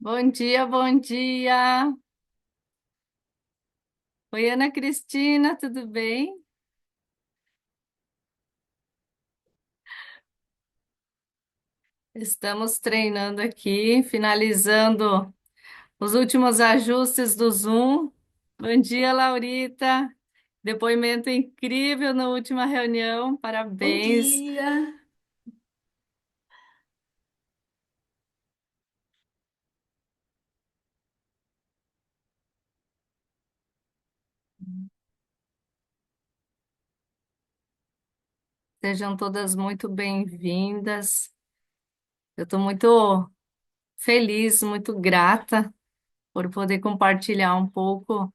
Bom dia, bom dia. Oi, Ana Cristina, tudo bem? Estamos treinando aqui, finalizando os últimos ajustes do Zoom. Bom dia, Laurita. Depoimento incrível na última reunião. Bom Parabéns. dia. Sejam todas muito bem-vindas. Eu estou muito feliz, muito grata por poder compartilhar um pouco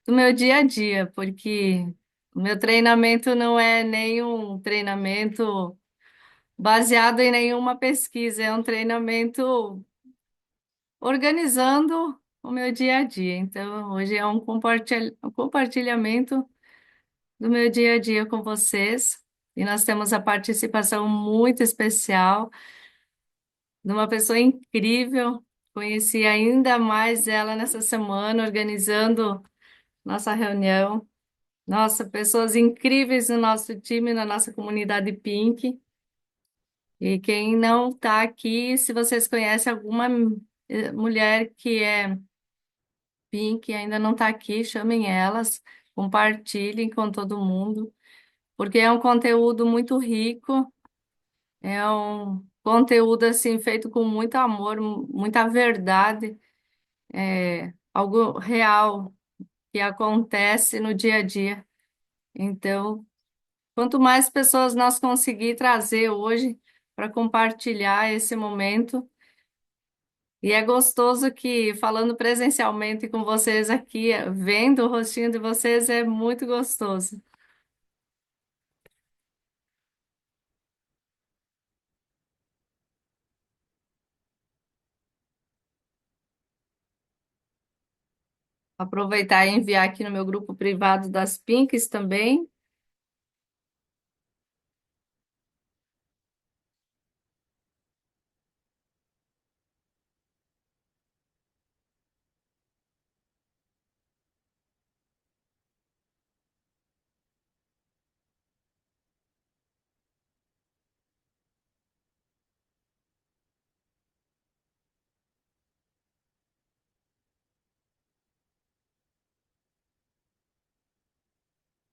do meu dia a dia, porque o meu treinamento não é nenhum treinamento baseado em nenhuma pesquisa, é um treinamento organizando o meu dia a dia. Então, hoje é um compartilhamento do meu dia a dia com vocês. E nós temos a participação muito especial de uma pessoa incrível. Conheci ainda mais ela nessa semana, organizando nossa reunião. Nossa, pessoas incríveis no nosso time, na nossa comunidade Pink. E quem não está aqui, se vocês conhecem alguma mulher que é Pink e ainda não está aqui, chamem elas, compartilhem com todo mundo, porque é um conteúdo muito rico, é um conteúdo assim feito com muito amor, muita verdade, algo real que acontece no dia a dia. Então, quanto mais pessoas nós conseguir trazer hoje para compartilhar esse momento, e é gostoso que, falando presencialmente com vocês aqui, vendo o rostinho de vocês, é muito gostoso. Aproveitar e enviar aqui no meu grupo privado das Pinks também.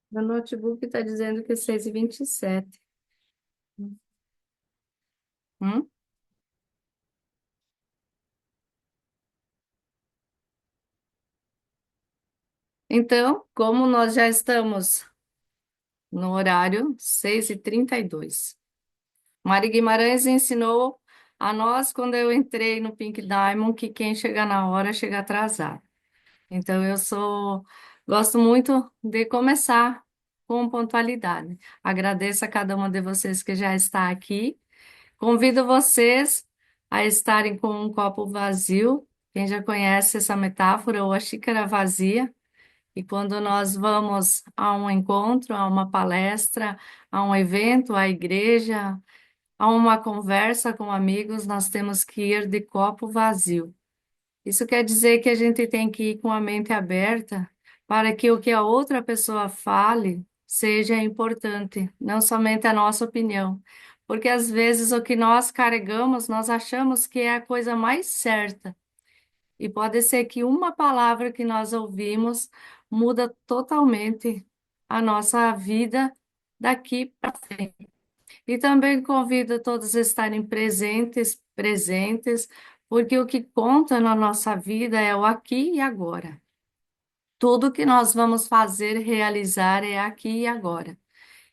Meu notebook está dizendo que é 6h27. Hum? Então, como nós já estamos no horário 6h32, Mari Guimarães ensinou a nós, quando eu entrei no Pink Diamond, que quem chega na hora chega atrasado. Então, gosto muito de começar com pontualidade. Agradeço a cada uma de vocês que já está aqui. Convido vocês a estarem com um copo vazio. Quem já conhece essa metáfora, ou a xícara vazia. E quando nós vamos a um encontro, a uma palestra, a um evento, à igreja, a uma conversa com amigos, nós temos que ir de copo vazio. Isso quer dizer que a gente tem que ir com a mente aberta para que o que a outra pessoa fale seja importante, não somente a nossa opinião. Porque às vezes o que nós carregamos, nós achamos que é a coisa mais certa. E pode ser que uma palavra que nós ouvimos muda totalmente a nossa vida daqui para frente. E também convido todos a estarem presentes, porque o que conta na nossa vida é o aqui e agora. Tudo que nós vamos fazer, realizar é aqui e agora.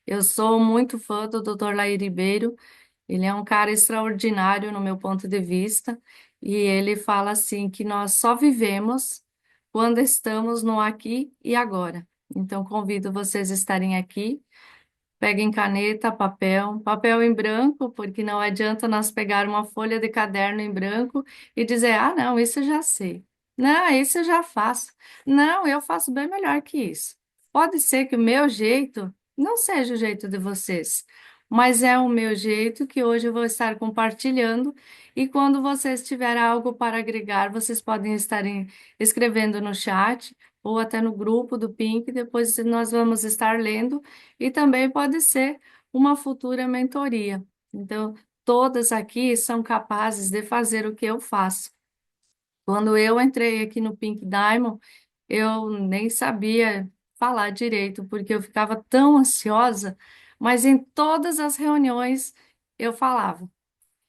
Eu sou muito fã do Dr. Laí Ribeiro, ele é um cara extraordinário no meu ponto de vista, e ele fala assim que nós só vivemos quando estamos no aqui e agora. Então, convido vocês a estarem aqui. Peguem caneta, papel em branco, porque não adianta nós pegar uma folha de caderno em branco e dizer: ah, não, isso eu já sei. Não, isso eu já faço. Não, eu faço bem melhor que isso. Pode ser que o meu jeito não seja o jeito de vocês, mas é o meu jeito que hoje eu vou estar compartilhando. E quando vocês tiverem algo para agregar, vocês podem estar escrevendo no chat ou até no grupo do Pink, depois nós vamos estar lendo, e também pode ser uma futura mentoria. Então, todas aqui são capazes de fazer o que eu faço. Quando eu entrei aqui no Pink Diamond, eu nem sabia falar direito, porque eu ficava tão ansiosa, mas em todas as reuniões eu falava.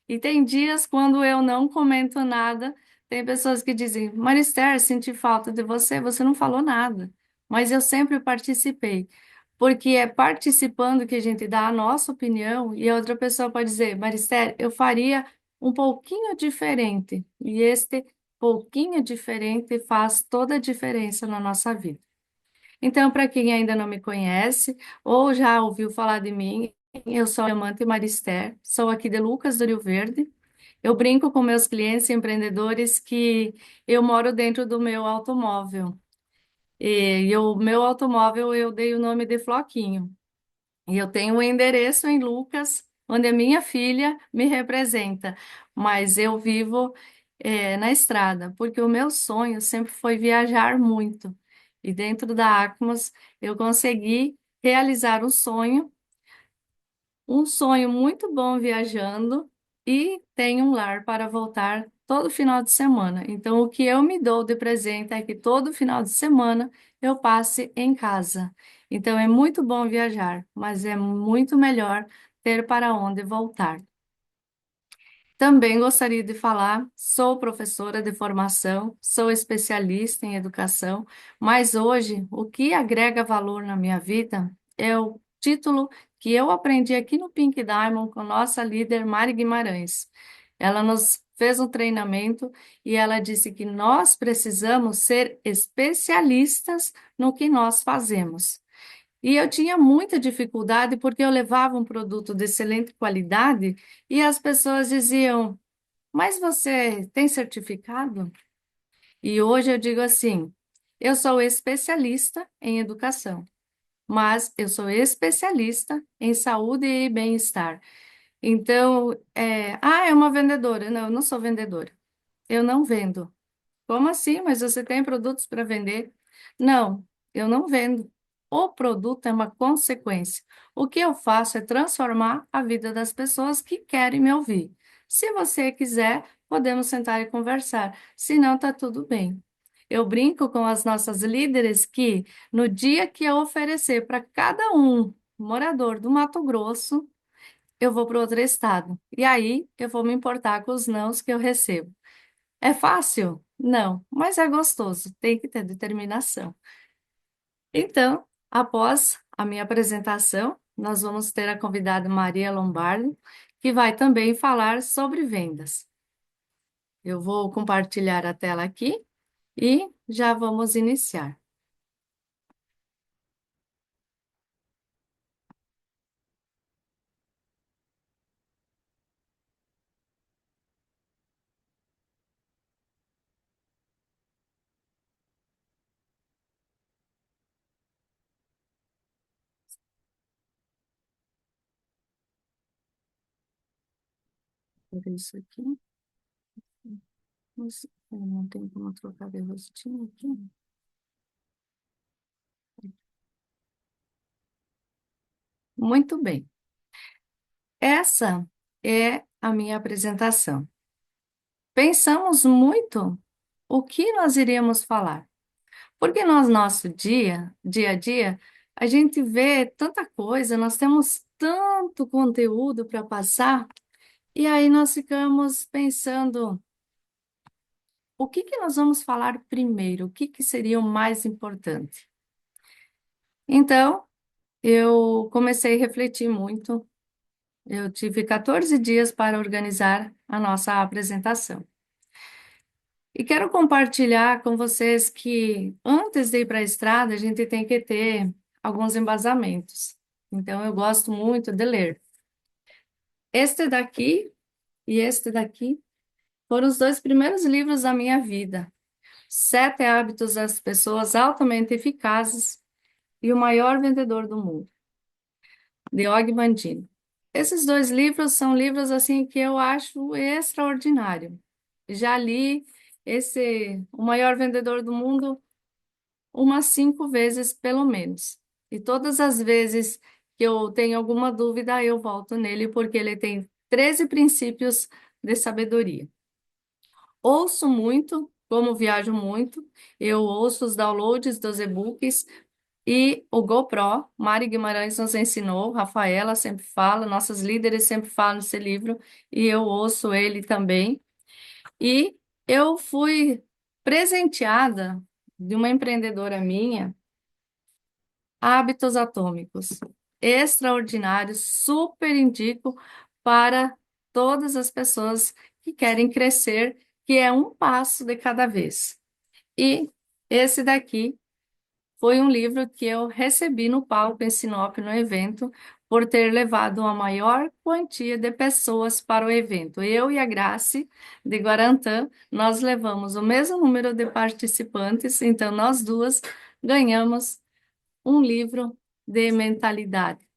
E tem dias quando eu não comento nada, tem pessoas que dizem, Marister, senti falta de você, você não falou nada. Mas eu sempre participei, porque é participando que a gente dá a nossa opinião e a outra pessoa pode dizer, Marister, eu faria um pouquinho diferente. E este pouquinho diferente faz toda a diferença na nossa vida. Então, para quem ainda não me conhece ou já ouviu falar de mim, eu sou a Amante Marister, sou aqui de Lucas do Rio Verde. Eu brinco com meus clientes e empreendedores que eu moro dentro do meu automóvel. E o meu automóvel eu dei o nome de Floquinho. E eu tenho um endereço em Lucas, onde a minha filha me representa, mas eu vivo na estrada, porque o meu sonho sempre foi viajar muito. E dentro da Acmos eu consegui realizar um sonho muito bom viajando e tenho um lar para voltar todo final de semana. Então, o que eu me dou de presente é que todo final de semana eu passe em casa. Então, é muito bom viajar, mas é muito melhor ter para onde voltar. Também gostaria de falar, sou professora de formação, sou especialista em educação, mas hoje o que agrega valor na minha vida é o título que eu aprendi aqui no Pink Diamond com nossa líder Mari Guimarães. Ela nos fez um treinamento e ela disse que nós precisamos ser especialistas no que nós fazemos. E eu tinha muita dificuldade porque eu levava um produto de excelente qualidade e as pessoas diziam: mas você tem certificado? E hoje eu digo assim: eu sou especialista em educação, mas eu sou especialista em saúde e bem-estar. Então, é uma vendedora. Não, eu não sou vendedora. Eu não vendo. Como assim? Mas você tem produtos para vender? Não, eu não vendo. O produto é uma consequência. O que eu faço é transformar a vida das pessoas que querem me ouvir. Se você quiser, podemos sentar e conversar. Se não, tá tudo bem. Eu brinco com as nossas líderes que no dia que eu oferecer para cada um morador do Mato Grosso, eu vou para outro estado. E aí eu vou me importar com os nãos que eu recebo. É fácil? Não, mas é gostoso, tem que ter determinação. Então, após a minha apresentação, nós vamos ter a convidada Maria Lombardo, que vai também falar sobre vendas. Eu vou compartilhar a tela aqui e já vamos iniciar. Por isso aqui, não tem como trocar de rostinho aqui. Muito bem. Essa é a minha apresentação. Pensamos muito o que nós iríamos falar. Porque no nosso dia a dia, a gente vê tanta coisa, nós temos tanto conteúdo para passar, e aí nós ficamos pensando, o que que nós vamos falar primeiro? O que que seria o mais importante? Então, eu comecei a refletir muito. Eu tive 14 dias para organizar a nossa apresentação. E quero compartilhar com vocês que antes de ir para a estrada, a gente tem que ter alguns embasamentos. Então, eu gosto muito de ler. Este daqui e este daqui foram os dois primeiros livros da minha vida. Sete Hábitos das Pessoas Altamente Eficazes e o Maior Vendedor do Mundo, de Og Mandino. Esses dois livros são livros assim que eu acho extraordinário. Já li O Maior Vendedor do Mundo umas 5 vezes, pelo menos. E todas as vezes que eu tenho alguma dúvida, eu volto nele, porque ele tem 13 princípios de sabedoria. Ouço muito, como viajo muito, eu ouço os downloads dos e-books e o GoPro. Mari Guimarães nos ensinou, Rafaela sempre fala, nossas líderes sempre falam desse livro, e eu ouço ele também. E eu fui presenteada de uma empreendedora minha, Hábitos Atômicos. Extraordinários, super indico para todas as pessoas que querem crescer, que é um passo de cada vez. E esse daqui foi um livro que eu recebi no palco em Sinop, no evento, por ter levado a maior quantia de pessoas para o evento. Eu e a Grace de Guarantã, nós levamos o mesmo número de participantes, então nós duas ganhamos um livro de mentalidade.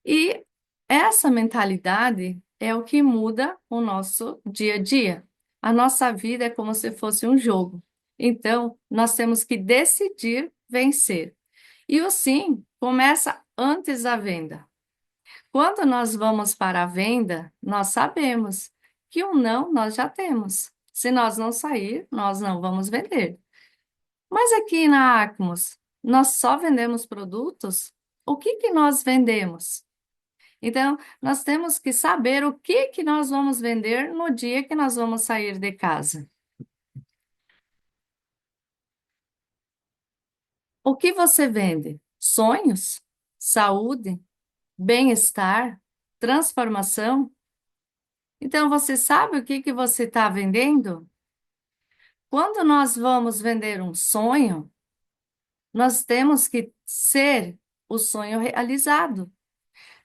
E essa mentalidade é o que muda o nosso dia a dia. A nossa vida é como se fosse um jogo. Então, nós temos que decidir vencer. E o sim começa antes da venda. Quando nós vamos para a venda, nós sabemos que o não nós já temos. Se nós não sair, nós não vamos vender. Mas aqui na Acmos, nós só vendemos produtos? O que que nós vendemos? Então, nós temos que saber o que que nós vamos vender no dia que nós vamos sair de casa. O que você vende? Sonhos? Saúde? Bem-estar? Transformação? Então, você sabe o que que você está vendendo? Quando nós vamos vender um sonho, nós temos que ser o sonho realizado.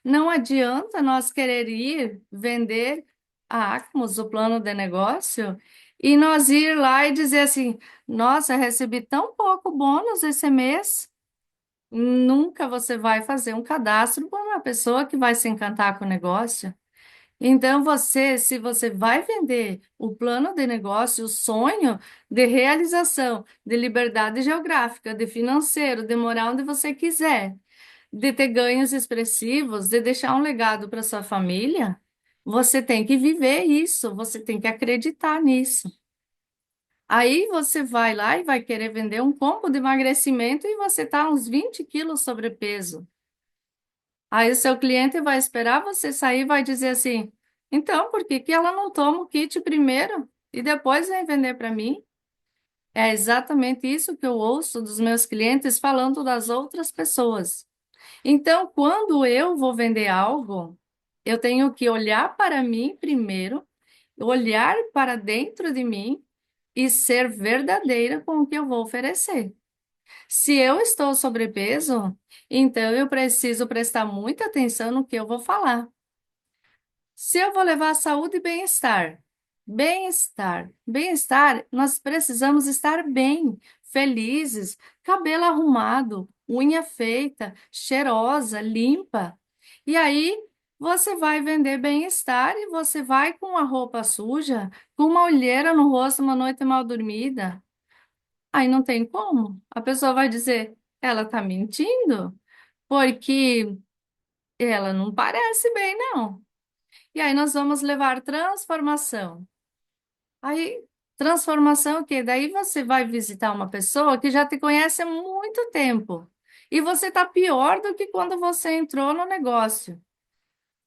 Não adianta nós querer ir vender a Acmos, o plano de negócio, e nós ir lá e dizer assim: nossa, recebi tão pouco bônus esse mês. Nunca você vai fazer um cadastro com uma pessoa que vai se encantar com o negócio. Então, se você vai vender o plano de negócio, o sonho de realização, de liberdade geográfica, de financeiro, de morar onde você quiser, de ter ganhos expressivos, de deixar um legado para sua família, você tem que viver isso, você tem que acreditar nisso. Aí você vai lá e vai querer vender um combo de emagrecimento e você está uns 20 quilos sobrepeso. Aí o seu cliente vai esperar você sair e vai dizer assim: então, por que que ela não toma o kit primeiro e depois vem vender para mim? É exatamente isso que eu ouço dos meus clientes falando das outras pessoas. Então, quando eu vou vender algo, eu tenho que olhar para mim primeiro, olhar para dentro de mim e ser verdadeira com o que eu vou oferecer. Se eu estou sobrepeso, então eu preciso prestar muita atenção no que eu vou falar. Se eu vou levar saúde e bem-estar, bem-estar, nós precisamos estar bem, felizes, cabelo arrumado, unha feita, cheirosa, limpa. E aí você vai vender bem-estar e você vai com a roupa suja, com uma olheira no rosto, uma noite mal dormida. Aí não tem como. A pessoa vai dizer, ela está mentindo, porque ela não parece bem, não. E aí nós vamos levar transformação. Aí, transformação o quê? Daí você vai visitar uma pessoa que já te conhece há muito tempo. E você está pior do que quando você entrou no negócio.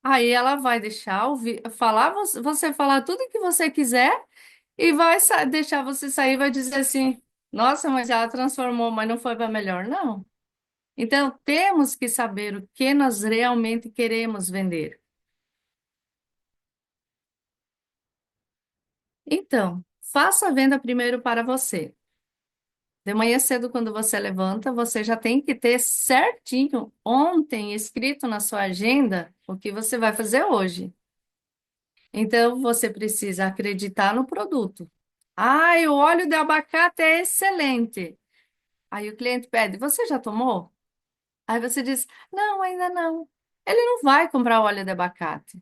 Aí ela vai deixar falar, você falar tudo que você quiser e vai deixar você sair e vai dizer assim: nossa, mas ela transformou, mas não foi para melhor, não. Então, temos que saber o que nós realmente queremos vender. Então, faça a venda primeiro para você. De manhã cedo, quando você levanta, você já tem que ter certinho ontem escrito na sua agenda o que você vai fazer hoje. Então, você precisa acreditar no produto. Ah, o óleo de abacate é excelente. Aí o cliente pede: você já tomou? Aí você diz: não, ainda não. Ele não vai comprar óleo de abacate.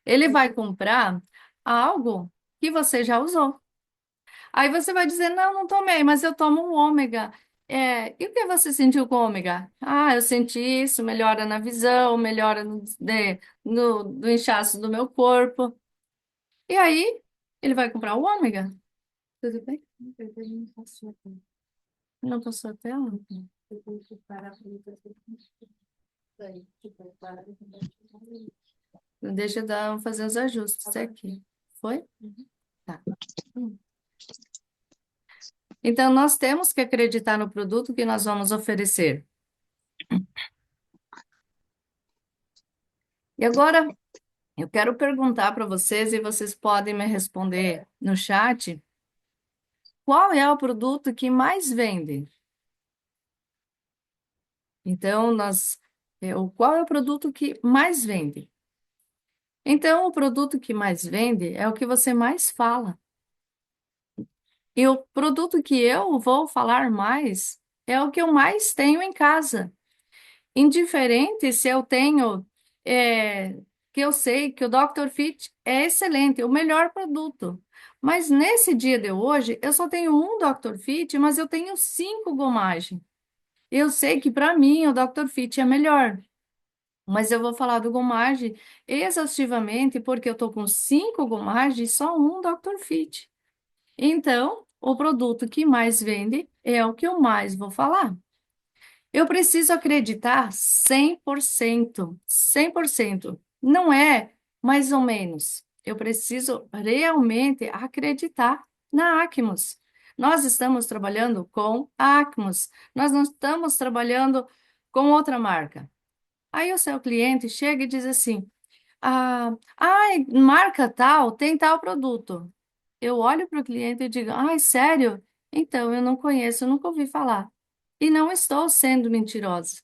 Ele vai comprar algo que você já usou. Aí você vai dizer, não, não tomei, mas eu tomo um ômega. E o que você sentiu com o ômega? Ah, eu senti isso, melhora na visão, melhora no inchaço do meu corpo. E aí, ele vai comprar o ômega. Tudo bem? Não passou até ontem. Deixa eu fazer os ajustes aqui. Foi? Tá. Hum. Então, nós temos que acreditar no produto que nós vamos oferecer. E agora, eu quero perguntar para vocês, e vocês podem me responder no chat, qual é o produto que mais vende? Então, qual é o produto que mais vende? Então, o produto que mais vende é o que você mais fala. E o produto que eu vou falar mais é o que eu mais tenho em casa. Indiferente se eu tenho, é, que eu sei que o Dr. Fit é excelente, o melhor produto. Mas nesse dia de hoje, eu só tenho um Dr. Fit, mas eu tenho 5 gomagens. Eu sei que para mim o Dr. Fit é melhor, mas eu vou falar do gomage exaustivamente porque eu estou com 5 gomagens e só um Dr. Fit. Então, o produto que mais vende é o que eu mais vou falar. Eu preciso acreditar 100%, 100%. Não é mais ou menos. Eu preciso realmente acreditar na Acmos. Nós estamos trabalhando com a Acmos. Nós não estamos trabalhando com outra marca. Aí o seu cliente chega e diz assim: marca tal, tem tal produto. Eu olho para o cliente e digo: ai, sério? Então, eu não conheço, eu nunca ouvi falar. E não estou sendo mentirosa.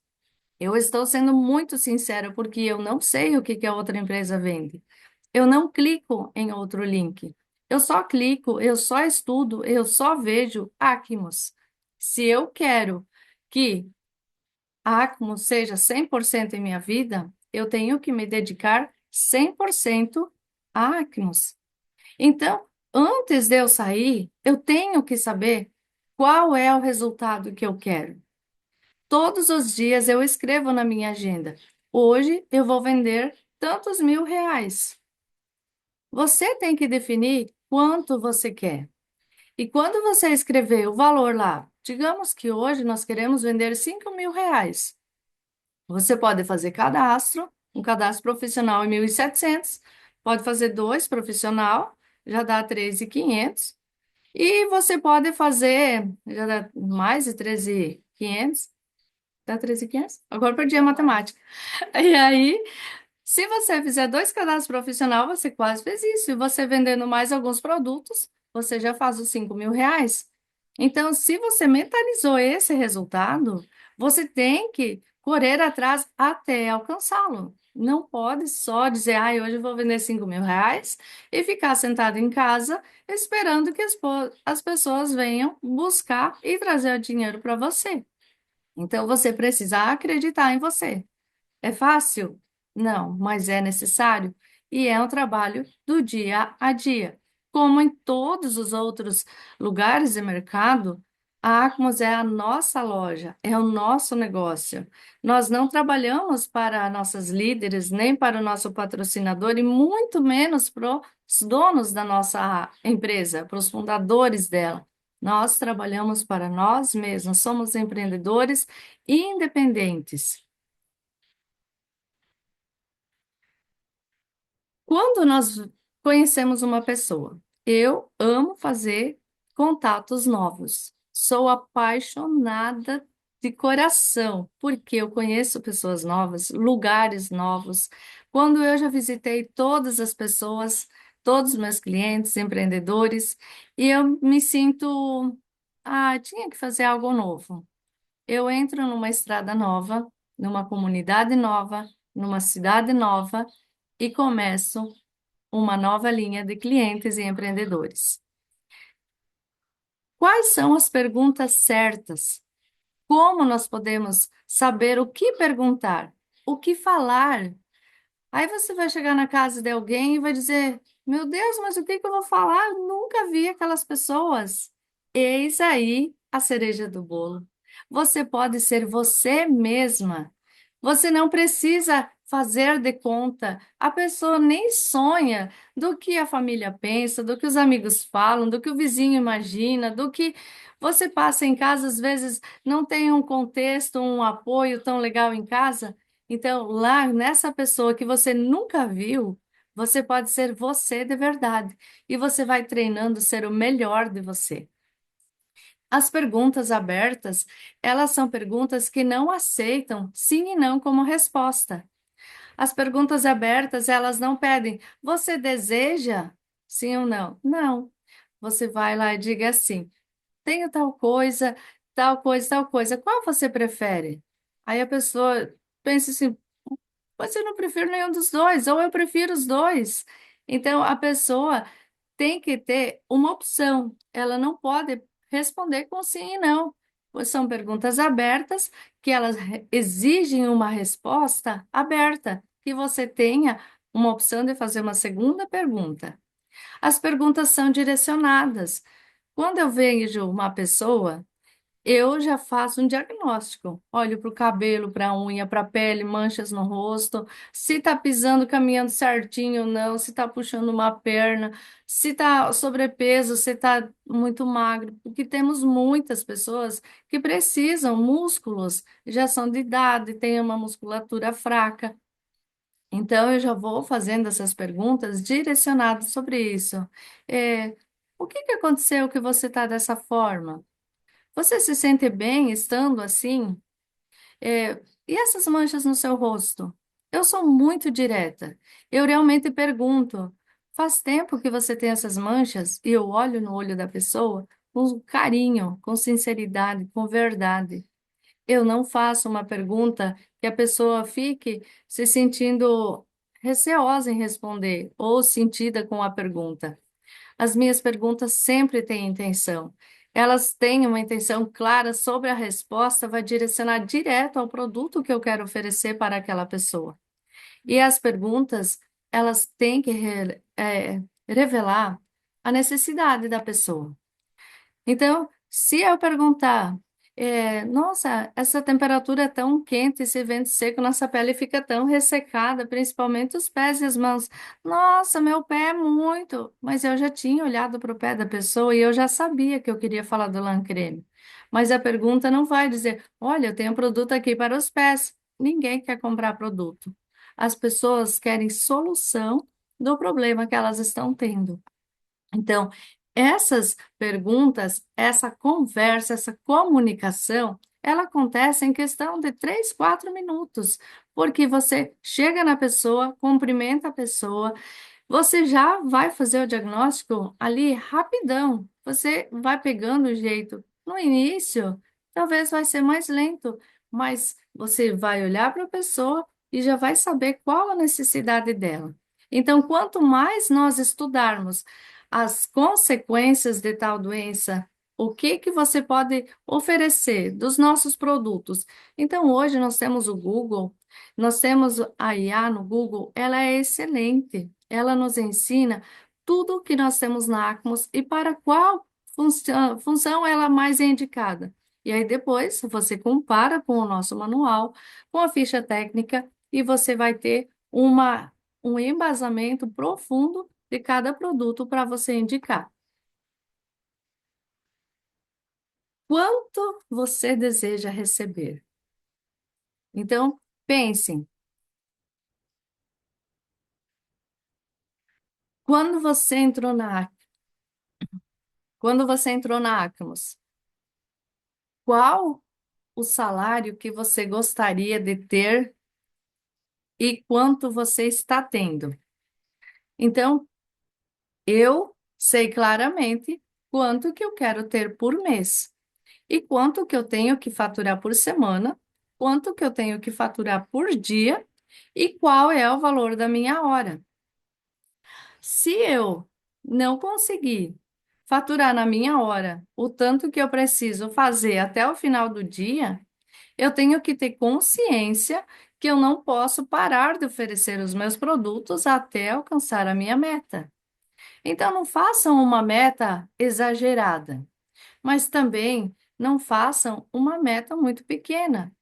Eu estou sendo muito sincera porque eu não sei o que que a outra empresa vende. Eu não clico em outro link. Eu só clico, eu só estudo, eu só vejo Acmos. Se eu quero que a Acmos seja 100% em minha vida, eu tenho que me dedicar 100% a Acmos. Então, antes de eu sair, eu tenho que saber qual é o resultado que eu quero. Todos os dias eu escrevo na minha agenda. Hoje eu vou vender tantos mil reais. Você tem que definir quanto você quer. E quando você escrever o valor lá, digamos que hoje nós queremos vender 5.000 reais. Você pode fazer cadastro, um cadastro profissional em 1.700, pode fazer dois profissional, já dá 13.500. E você pode fazer, já dá mais de 13.500. Dá 13.500? Agora eu perdi a matemática. E aí, se você fizer dois cadastros profissional, você quase fez isso. E você vendendo mais alguns produtos, você já faz os 5.000 reais. Então, se você mentalizou esse resultado, você tem que correr atrás até alcançá-lo. Não pode só dizer, hoje eu vou vender 5.000 reais e ficar sentado em casa esperando que as pessoas venham buscar e trazer o dinheiro para você. Então, você precisa acreditar em você. É fácil? Não, mas é necessário e é um trabalho do dia a dia. Como em todos os outros lugares de mercado, a Acmos é a nossa loja, é o nosso negócio. Nós não trabalhamos para nossas líderes, nem para o nosso patrocinador, e muito menos para os donos da nossa empresa, para os fundadores dela. Nós trabalhamos para nós mesmos, somos empreendedores independentes. Quando nós conhecemos uma pessoa, eu amo fazer contatos novos. Sou apaixonada de coração, porque eu conheço pessoas novas, lugares novos. Quando eu já visitei todas as pessoas, todos os meus clientes, empreendedores, e eu me sinto, tinha que fazer algo novo. Eu entro numa estrada nova, numa comunidade nova, numa cidade nova e começo uma nova linha de clientes e empreendedores. Quais são as perguntas certas? Como nós podemos saber o que perguntar? o que falar. Aí você vai chegar na casa de alguém e vai dizer: Meu Deus, mas o que que eu vou falar? Eu nunca vi aquelas pessoas. Eis aí a cereja do bolo. Você pode ser você mesma. Você não precisa fazer de conta. A pessoa nem sonha do que a família pensa, do que os amigos falam, do que o vizinho imagina, do que você passa em casa, às vezes não tem um contexto, um apoio tão legal em casa. Então, lá nessa pessoa que você nunca viu, você pode ser você de verdade. E você vai treinando ser o melhor de você. As perguntas abertas, elas são perguntas que não aceitam sim e não como resposta. As perguntas abertas, elas não pedem, você deseja sim ou não? Não. Você vai lá e diga assim, tenho tal coisa, tal coisa, tal coisa. Qual você prefere? Aí a pessoa pensa assim, mas eu não prefiro nenhum dos dois, ou eu prefiro os dois. Então, a pessoa tem que ter uma opção. Ela não pode responder com sim e não, pois são perguntas abertas que elas exigem uma resposta aberta, que você tenha uma opção de fazer uma segunda pergunta. As perguntas são direcionadas. Quando eu vejo uma pessoa eu já faço um diagnóstico. Olho para o cabelo, para a unha, para a pele, manchas no rosto, se está pisando, caminhando certinho ou não, se está puxando uma perna, se está sobrepeso, se está muito magro, porque temos muitas pessoas que precisam músculos, já são de idade, têm uma musculatura fraca. Então, eu já vou fazendo essas perguntas direcionadas sobre isso. É, o que que aconteceu que você está dessa forma? Você se sente bem estando assim? E essas manchas no seu rosto? Eu sou muito direta. Eu realmente pergunto: faz tempo que você tem essas manchas? E eu olho no olho da pessoa com carinho, com sinceridade, com verdade. Eu não faço uma pergunta que a pessoa fique se sentindo receosa em responder ou sentida com a pergunta. As minhas perguntas sempre têm intenção. Elas têm uma intenção clara sobre a resposta, vai direcionar direto ao produto que eu quero oferecer para aquela pessoa. E as perguntas, elas têm que revelar a necessidade da pessoa. Então, se eu perguntar, nossa, essa temperatura é tão quente, esse vento seco, nossa pele fica tão ressecada, principalmente os pés e as mãos. Nossa, meu pé é muito. Mas eu já tinha olhado para o pé da pessoa e eu já sabia que eu queria falar do lã creme. Mas a pergunta não vai dizer, olha, eu tenho um produto aqui para os pés. Ninguém quer comprar produto. As pessoas querem solução do problema que elas estão tendo. Então, essas perguntas, essa conversa, essa comunicação, ela acontece em questão de 3, 4 minutos, porque você chega na pessoa, cumprimenta a pessoa, você já vai fazer o diagnóstico ali rapidão. Você vai pegando o jeito. No início, talvez vai ser mais lento, mas você vai olhar para a pessoa e já vai saber qual a necessidade dela. Então, quanto mais nós estudarmos as consequências de tal doença, o que que você pode oferecer dos nossos produtos. Então, hoje nós temos o Google, nós temos a IA no Google, ela é excelente. Ela nos ensina tudo o que nós temos na Acmos e para qual função ela mais é indicada. E aí depois você compara com o nosso manual, com a ficha técnica e você vai ter um embasamento profundo de cada produto para você indicar. Quanto você deseja receber? Então, pensem, quando você entrou quando você entrou na Acmos, qual o salário que você gostaria de ter e quanto você está tendo? Então, eu sei claramente quanto que eu quero ter por mês e quanto que eu tenho que faturar por semana, quanto que eu tenho que faturar por dia e qual é o valor da minha hora. Se eu não conseguir faturar na minha hora o tanto que eu preciso fazer até o final do dia, eu tenho que ter consciência que eu não posso parar de oferecer os meus produtos até alcançar a minha meta. Então, não façam uma meta exagerada, mas também não façam uma meta muito pequena.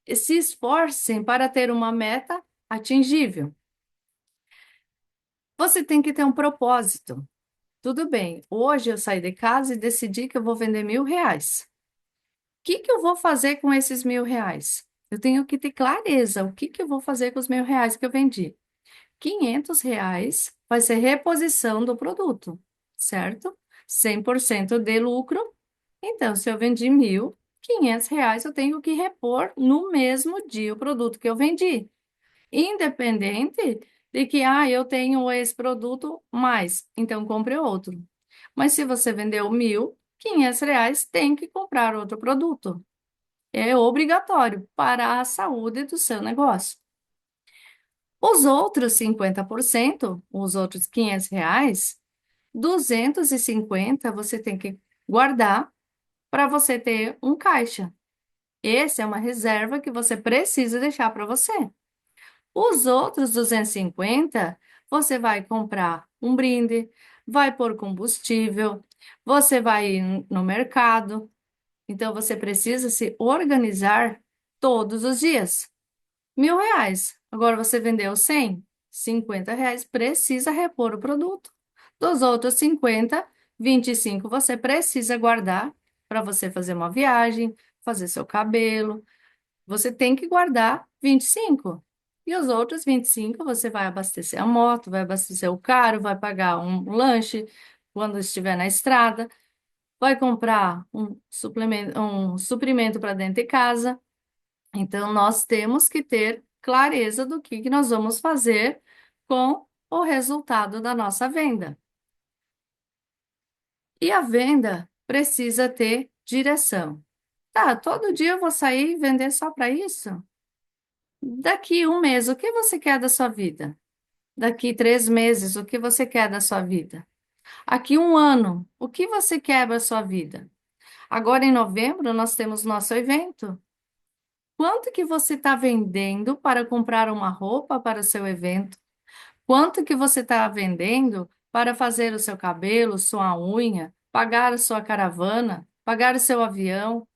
E se esforcem para ter uma meta atingível. Você tem que ter um propósito. Tudo bem, hoje eu saí de casa e decidi que eu vou vender R$ 1.000. O que que eu vou fazer com esses R$ 1.000? Eu tenho que ter clareza. O que que eu vou fazer com os R$ 1.000 que eu vendi? R$ 500 vai ser reposição do produto, certo? 100% de lucro. Então, se eu vendi 1.000, R$ 500 eu tenho que repor no mesmo dia o produto que eu vendi. Independente de que, eu tenho esse produto mais, então compre outro. Mas se você vendeu 1.000, R$ 500 tem que comprar outro produto. É obrigatório para a saúde do seu negócio. Os outros 50%, os outros R$ 500, 250 você tem que guardar para você ter um caixa. Essa é uma reserva que você precisa deixar para você. Os outros 250, você vai comprar um brinde, vai pôr combustível, você vai ir no mercado. Então, você precisa se organizar todos os dias. R$ 1.000. Agora você vendeu 100, R$ 50 precisa repor o produto. Dos outros 50, 25 você precisa guardar para você fazer uma viagem, fazer seu cabelo. Você tem que guardar 25. E os outros 25 você vai abastecer a moto, vai abastecer o carro, vai pagar um lanche quando estiver na estrada, vai comprar um suprimento para dentro de casa. Então, nós temos que ter clareza do que nós vamos fazer com o resultado da nossa venda. E a venda precisa ter direção. Tá, todo dia eu vou sair e vender só para isso? Daqui um mês, o que você quer da sua vida? Daqui 3 meses, o que você quer da sua vida? Aqui um ano, o que você quer da sua vida? Agora em novembro, nós temos nosso evento. Quanto que você está vendendo para comprar uma roupa para o seu evento? Quanto que você está vendendo para fazer o seu cabelo, sua unha, pagar a sua caravana, pagar o seu avião?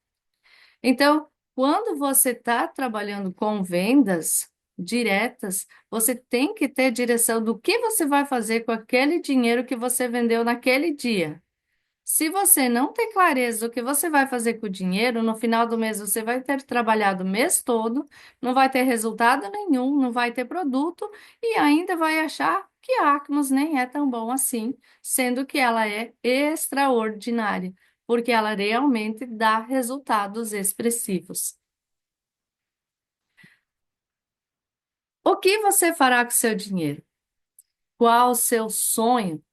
Então, quando você está trabalhando com vendas diretas, você tem que ter direção do que você vai fazer com aquele dinheiro que você vendeu naquele dia. Se você não tem clareza do que você vai fazer com o dinheiro, no final do mês você vai ter trabalhado o mês todo, não vai ter resultado nenhum, não vai ter produto e ainda vai achar que a Acmos nem é tão bom assim, sendo que ela é extraordinária, porque ela realmente dá resultados expressivos. O que você fará com o seu dinheiro? Qual o seu sonho?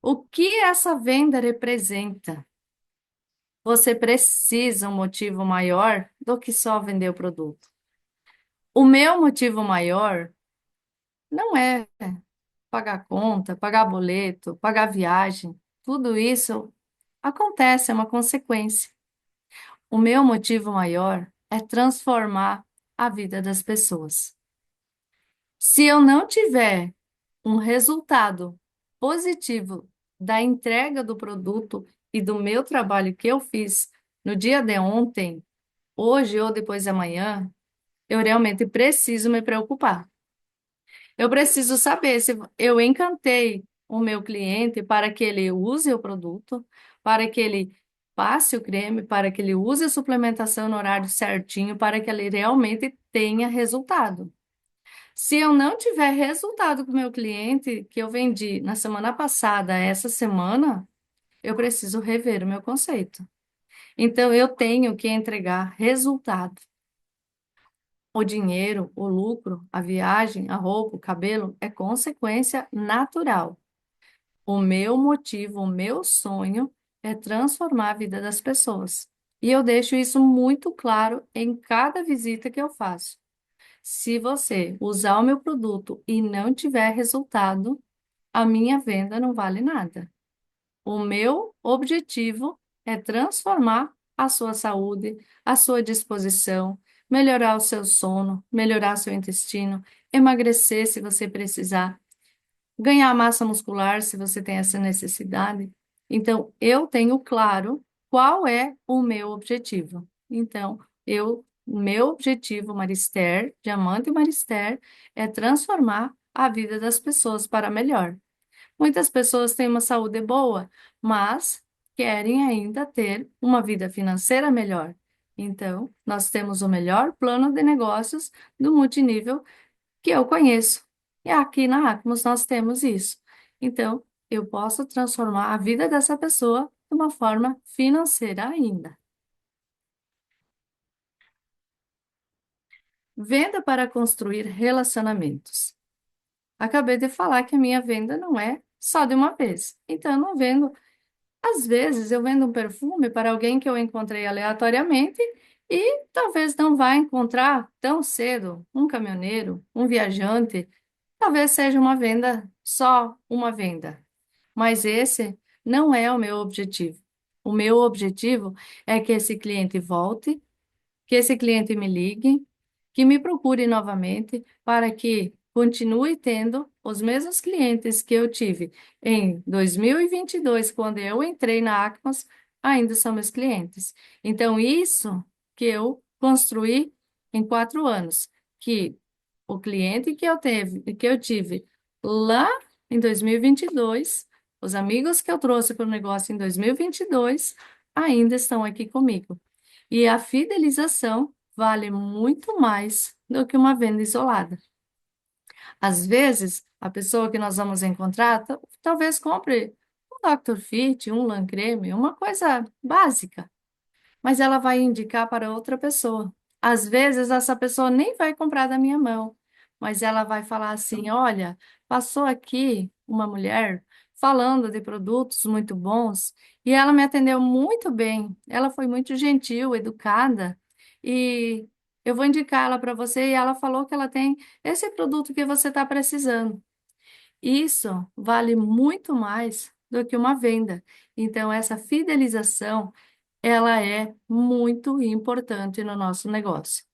O que essa venda representa? Você precisa um motivo maior do que só vender o produto. O meu motivo maior não é pagar conta, pagar boleto, pagar viagem. Tudo isso acontece, é uma consequência. O meu motivo maior é transformar a vida das pessoas. Se eu não tiver um resultado positivo da entrega do produto e do meu trabalho que eu fiz no dia de ontem, hoje ou depois de amanhã, eu realmente preciso me preocupar. Eu preciso saber se eu encantei o meu cliente para que ele use o produto, para que ele passe o creme, para que ele use a suplementação no horário certinho, para que ele realmente tenha resultado. Se eu não tiver resultado com o meu cliente que eu vendi na semana passada, essa semana, eu preciso rever o meu conceito. Então, eu tenho que entregar resultado. O dinheiro, o lucro, a viagem, a roupa, o cabelo é consequência natural. O meu motivo, o meu sonho é transformar a vida das pessoas. E eu deixo isso muito claro em cada visita que eu faço. Se você usar o meu produto e não tiver resultado, a minha venda não vale nada. O meu objetivo é transformar a sua saúde, a sua disposição, melhorar o seu sono, melhorar seu intestino, emagrecer se você precisar, ganhar massa muscular se você tem essa necessidade. Então, eu tenho claro qual é o meu objetivo. Então, meu objetivo, Marister, Diamante Marister, é transformar a vida das pessoas para melhor. Muitas pessoas têm uma saúde boa, mas querem ainda ter uma vida financeira melhor. Então, nós temos o melhor plano de negócios do multinível que eu conheço. E aqui na Acmos nós temos isso. Então, eu posso transformar a vida dessa pessoa de uma forma financeira ainda. Venda para construir relacionamentos. Acabei de falar que a minha venda não é só de uma vez. Então, eu não vendo. Às vezes, eu vendo um perfume para alguém que eu encontrei aleatoriamente e talvez não vá encontrar tão cedo um caminhoneiro, um viajante. Talvez seja uma venda, só uma venda. Mas esse não é o meu objetivo. O meu objetivo é que esse cliente volte, que esse cliente me ligue, que me procure novamente para que continue tendo os mesmos clientes que eu tive em 2022, quando eu entrei na Acmas, ainda são meus clientes. Então, isso que eu construí em 4 anos, que o cliente que eu tive lá em 2022, os amigos que eu trouxe para o negócio em 2022, ainda estão aqui comigo. E a fidelização vale muito mais do que uma venda isolada. Às vezes, a pessoa que nós vamos encontrar talvez compre um Dr. Fit, um Lancreme, uma coisa básica, mas ela vai indicar para outra pessoa. Às vezes, essa pessoa nem vai comprar da minha mão, mas ela vai falar assim: olha, passou aqui uma mulher falando de produtos muito bons e ela me atendeu muito bem. Ela foi muito gentil, educada e eu vou indicar ela para você. E ela falou que ela tem esse produto que você está precisando. Isso vale muito mais do que uma venda. Então, essa fidelização ela é muito importante no nosso negócio.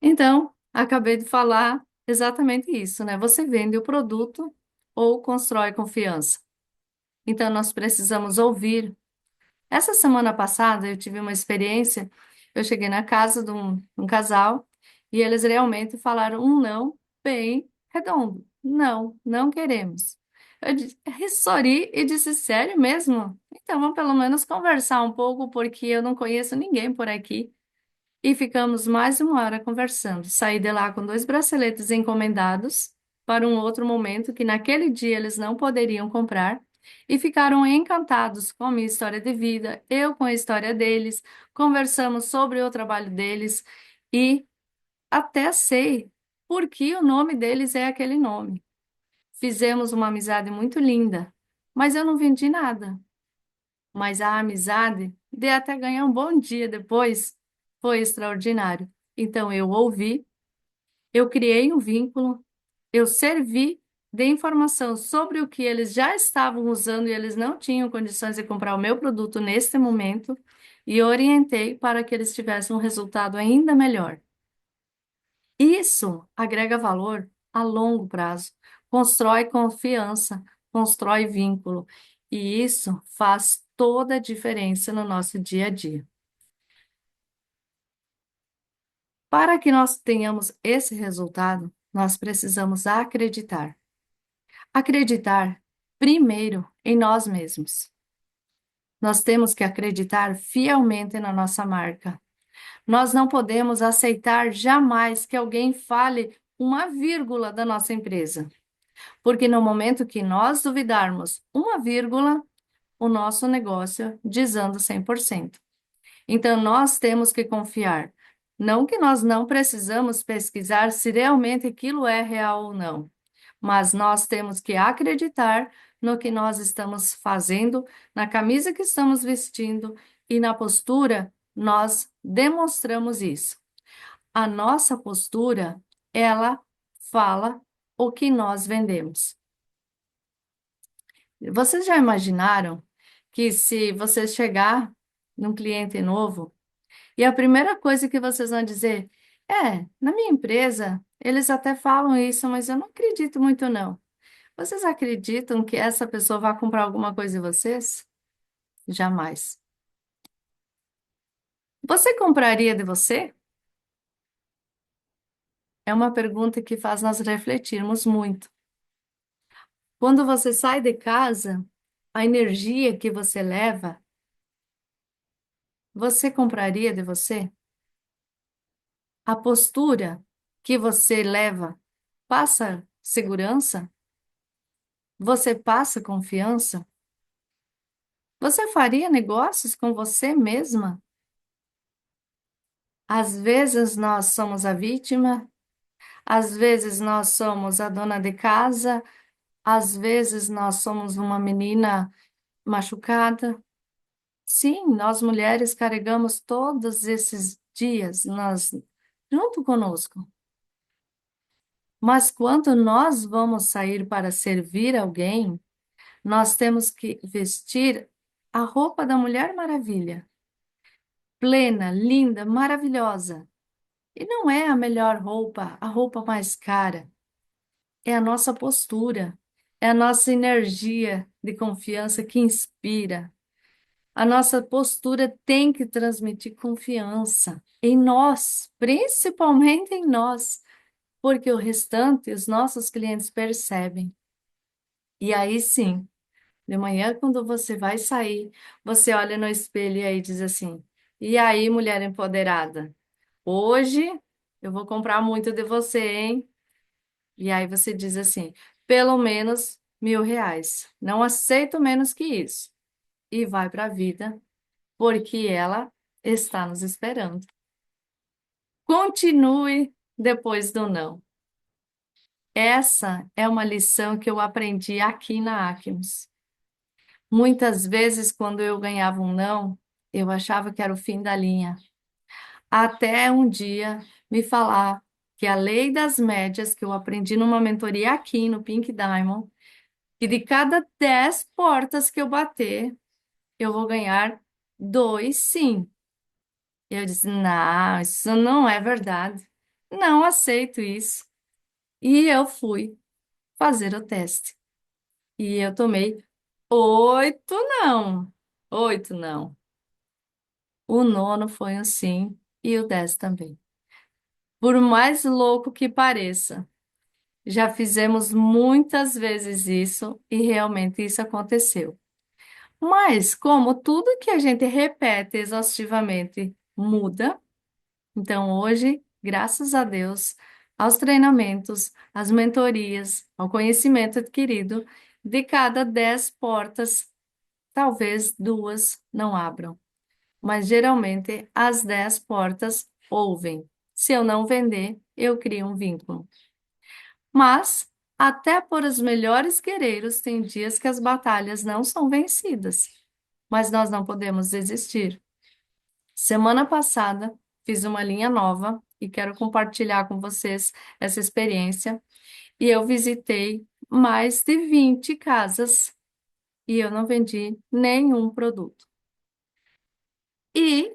Então, acabei de falar exatamente isso, né? Você vende o produto ou constrói confiança. Então, nós precisamos ouvir. Essa semana passada, eu tive uma experiência. Eu cheguei na casa de um casal e eles realmente falaram um não bem redondo. Não, não queremos. Sorri e disse, sério mesmo? Então, vamos pelo menos conversar um pouco, porque eu não conheço ninguém por aqui. E ficamos mais de 1 hora conversando. Saí de lá com 2 braceletes encomendados para um outro momento que naquele dia eles não poderiam comprar e ficaram encantados com a minha história de vida, eu com a história deles, conversamos sobre o trabalho deles e até sei por que o nome deles é aquele nome. Fizemos uma amizade muito linda, mas eu não vendi nada. Mas a amizade, de até ganhar um bom dia depois, foi extraordinário. Então eu ouvi, eu criei um vínculo, eu servi, dei informação sobre o que eles já estavam usando e eles não tinham condições de comprar o meu produto neste momento e orientei para que eles tivessem um resultado ainda melhor. Isso agrega valor a longo prazo, constrói confiança, constrói vínculo, e isso faz toda a diferença no nosso dia a dia. Para que nós tenhamos esse resultado, nós precisamos acreditar. Acreditar primeiro em nós mesmos. Nós temos que acreditar fielmente na nossa marca. Nós não podemos aceitar jamais que alguém fale uma vírgula da nossa empresa. Porque no momento que nós duvidarmos uma vírgula, o nosso negócio desanda 100%. Então, nós temos que confiar. Não que nós não precisamos pesquisar se realmente aquilo é real ou não, mas nós temos que acreditar no que nós estamos fazendo, na camisa que estamos vestindo e na postura, nós demonstramos isso. A nossa postura, ela fala o que nós vendemos. Vocês já imaginaram que se você chegar num cliente novo E a primeira coisa que vocês vão dizer é, na minha empresa, eles até falam isso, mas eu não acredito muito não. Vocês acreditam que essa pessoa vai comprar alguma coisa em vocês? Jamais. Você compraria de você? É uma pergunta que faz nós refletirmos muito. Quando você sai de casa, a energia que você leva, você compraria de você? A postura que você leva passa segurança? Você passa confiança? Você faria negócios com você mesma? Às vezes nós somos a vítima, às vezes nós somos a dona de casa, às vezes nós somos uma menina machucada. Sim, nós mulheres carregamos todos esses dias junto conosco. Mas quando nós vamos sair para servir alguém, nós temos que vestir a roupa da Mulher Maravilha, plena, linda, maravilhosa. E não é a melhor roupa, a roupa mais cara. É a nossa postura, é a nossa energia de confiança que inspira. A nossa postura tem que transmitir confiança em nós, principalmente em nós, porque o restante os nossos clientes percebem. E aí sim, de manhã, quando você vai sair, você olha no espelho e aí diz assim: E aí, mulher empoderada, hoje eu vou comprar muito de você, hein? E aí você diz assim: pelo menos R$ 1.000. Não aceito menos que isso. E vai para a vida, porque ela está nos esperando. Continue depois do não. Essa é uma lição que eu aprendi aqui na Acnos. Muitas vezes, quando eu ganhava um não, eu achava que era o fim da linha. Até um dia me falar que a lei das médias, que eu aprendi numa mentoria aqui no Pink Diamond, que de cada 10 portas que eu bater, eu vou ganhar dois sim. Eu disse, não, isso não é verdade. Não aceito isso. E eu fui fazer o teste. E eu tomei 8 não. 8 não. O nono foi um sim e o 10 também. Por mais louco que pareça, já fizemos muitas vezes isso e realmente isso aconteceu. Mas, como tudo que a gente repete exaustivamente muda, então hoje, graças a Deus, aos treinamentos, às mentorias, ao conhecimento adquirido, de cada 10 portas, talvez duas não abram. Mas geralmente as 10 portas ouvem. Se eu não vender, eu crio um vínculo. Mas, até por os melhores guerreiros, tem dias que as batalhas não são vencidas. Mas nós não podemos desistir. Semana passada, fiz uma linha nova e quero compartilhar com vocês essa experiência. E eu visitei mais de 20 casas e eu não vendi nenhum produto. E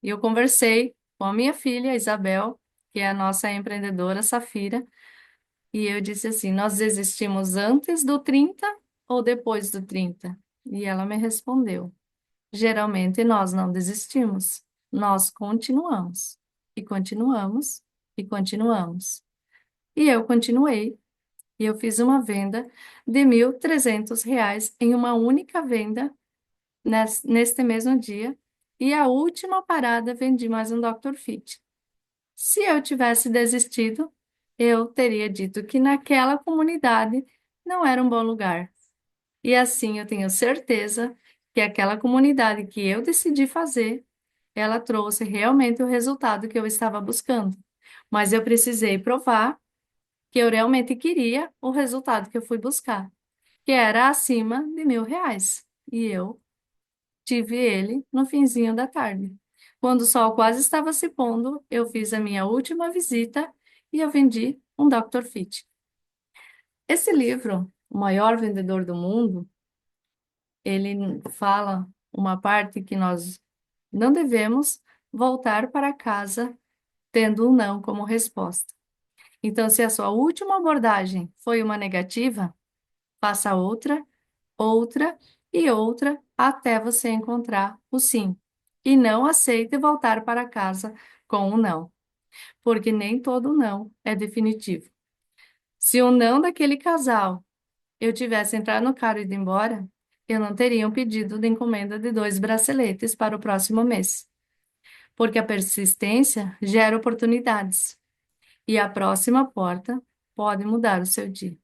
eu conversei com a minha filha, Isabel, que é a nossa empreendedora Safira, e eu disse assim: Nós desistimos antes do 30 ou depois do 30? E ela me respondeu: Geralmente nós não desistimos, nós continuamos, e continuamos, e continuamos. E eu continuei, e eu fiz uma venda de R$ 1.300 em uma única venda neste mesmo dia, e a última parada vendi mais um Dr. Fit. Se eu tivesse desistido, eu teria dito que naquela comunidade não era um bom lugar. E assim eu tenho certeza que aquela comunidade que eu decidi fazer, ela trouxe realmente o resultado que eu estava buscando. Mas eu precisei provar que eu realmente queria o resultado que eu fui buscar, que era acima de R$ 1.000. E eu tive ele no finzinho da tarde. Quando o sol quase estava se pondo, eu fiz a minha última visita e eu vendi um Dr. Fit. Esse livro, O Maior Vendedor do Mundo, ele fala uma parte que nós não devemos voltar para casa tendo um não como resposta. Então, se a sua última abordagem foi uma negativa, faça outra, outra e outra até você encontrar o sim. E não aceite voltar para casa com um não, porque nem todo não é definitivo. Se o não daquele casal eu tivesse entrado no carro e ido embora, eu não teria um pedido de encomenda de 2 braceletes para o próximo mês, porque a persistência gera oportunidades e a próxima porta pode mudar o seu dia.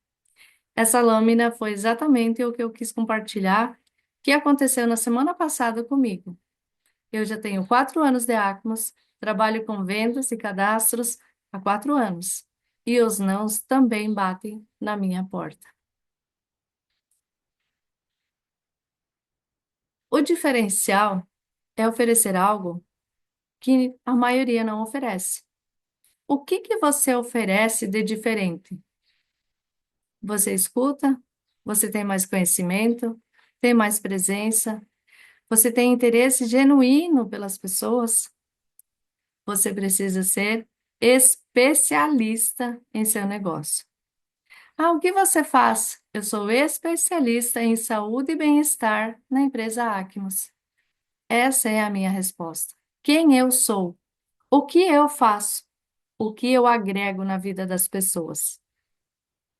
Essa lâmina foi exatamente o que eu quis compartilhar, que aconteceu na semana passada comigo. Eu já tenho 4 anos de Acmos, trabalho com vendas e cadastros há 4 anos, e os nãos também batem na minha porta. O diferencial é oferecer algo que a maioria não oferece. O que que você oferece de diferente? Você escuta? Você tem mais conhecimento? Tem mais presença? Você tem interesse genuíno pelas pessoas? Você precisa ser especialista em seu negócio. Ah, o que você faz? Eu sou especialista em saúde e bem-estar na empresa Acmos. Essa é a minha resposta. Quem eu sou? O que eu faço? O que eu agrego na vida das pessoas?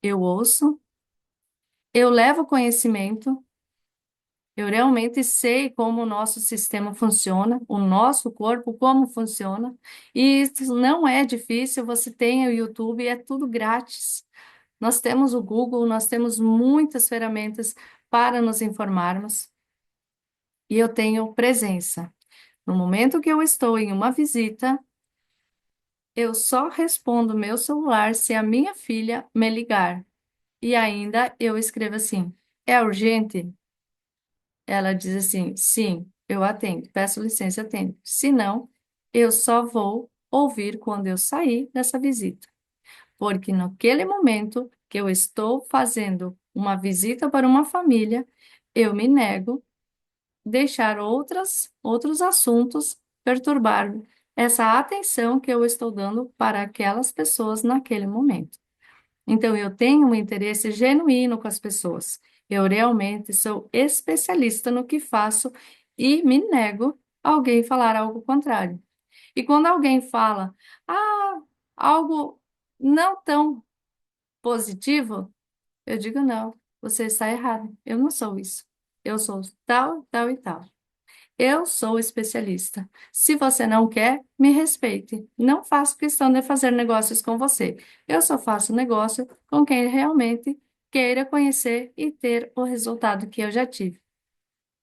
Eu ouço, eu levo conhecimento, eu realmente sei como o nosso sistema funciona, o nosso corpo, como funciona. E isso não é difícil, você tem o YouTube, é tudo grátis. Nós temos o Google, nós temos muitas ferramentas para nos informarmos. E eu tenho presença. No momento que eu estou em uma visita, eu só respondo meu celular se a minha filha me ligar. E ainda eu escrevo assim: é urgente? Ela diz assim: sim, eu atendo. Peço licença, atendo. Se não, eu só vou ouvir quando eu sair dessa visita. Porque naquele momento que eu estou fazendo uma visita para uma família, eu me nego a deixar outros assuntos perturbar essa atenção que eu estou dando para aquelas pessoas naquele momento. Então, eu tenho um interesse genuíno com as pessoas. Eu realmente sou especialista no que faço e me nego a alguém falar algo contrário. E quando alguém fala, algo não tão positivo, eu digo, não, você está errado. Eu não sou isso. Eu sou tal, tal e tal. Eu sou especialista. Se você não quer, me respeite. Não faço questão de fazer negócios com você. Eu só faço negócio com quem realmente queira conhecer e ter o resultado que eu já tive.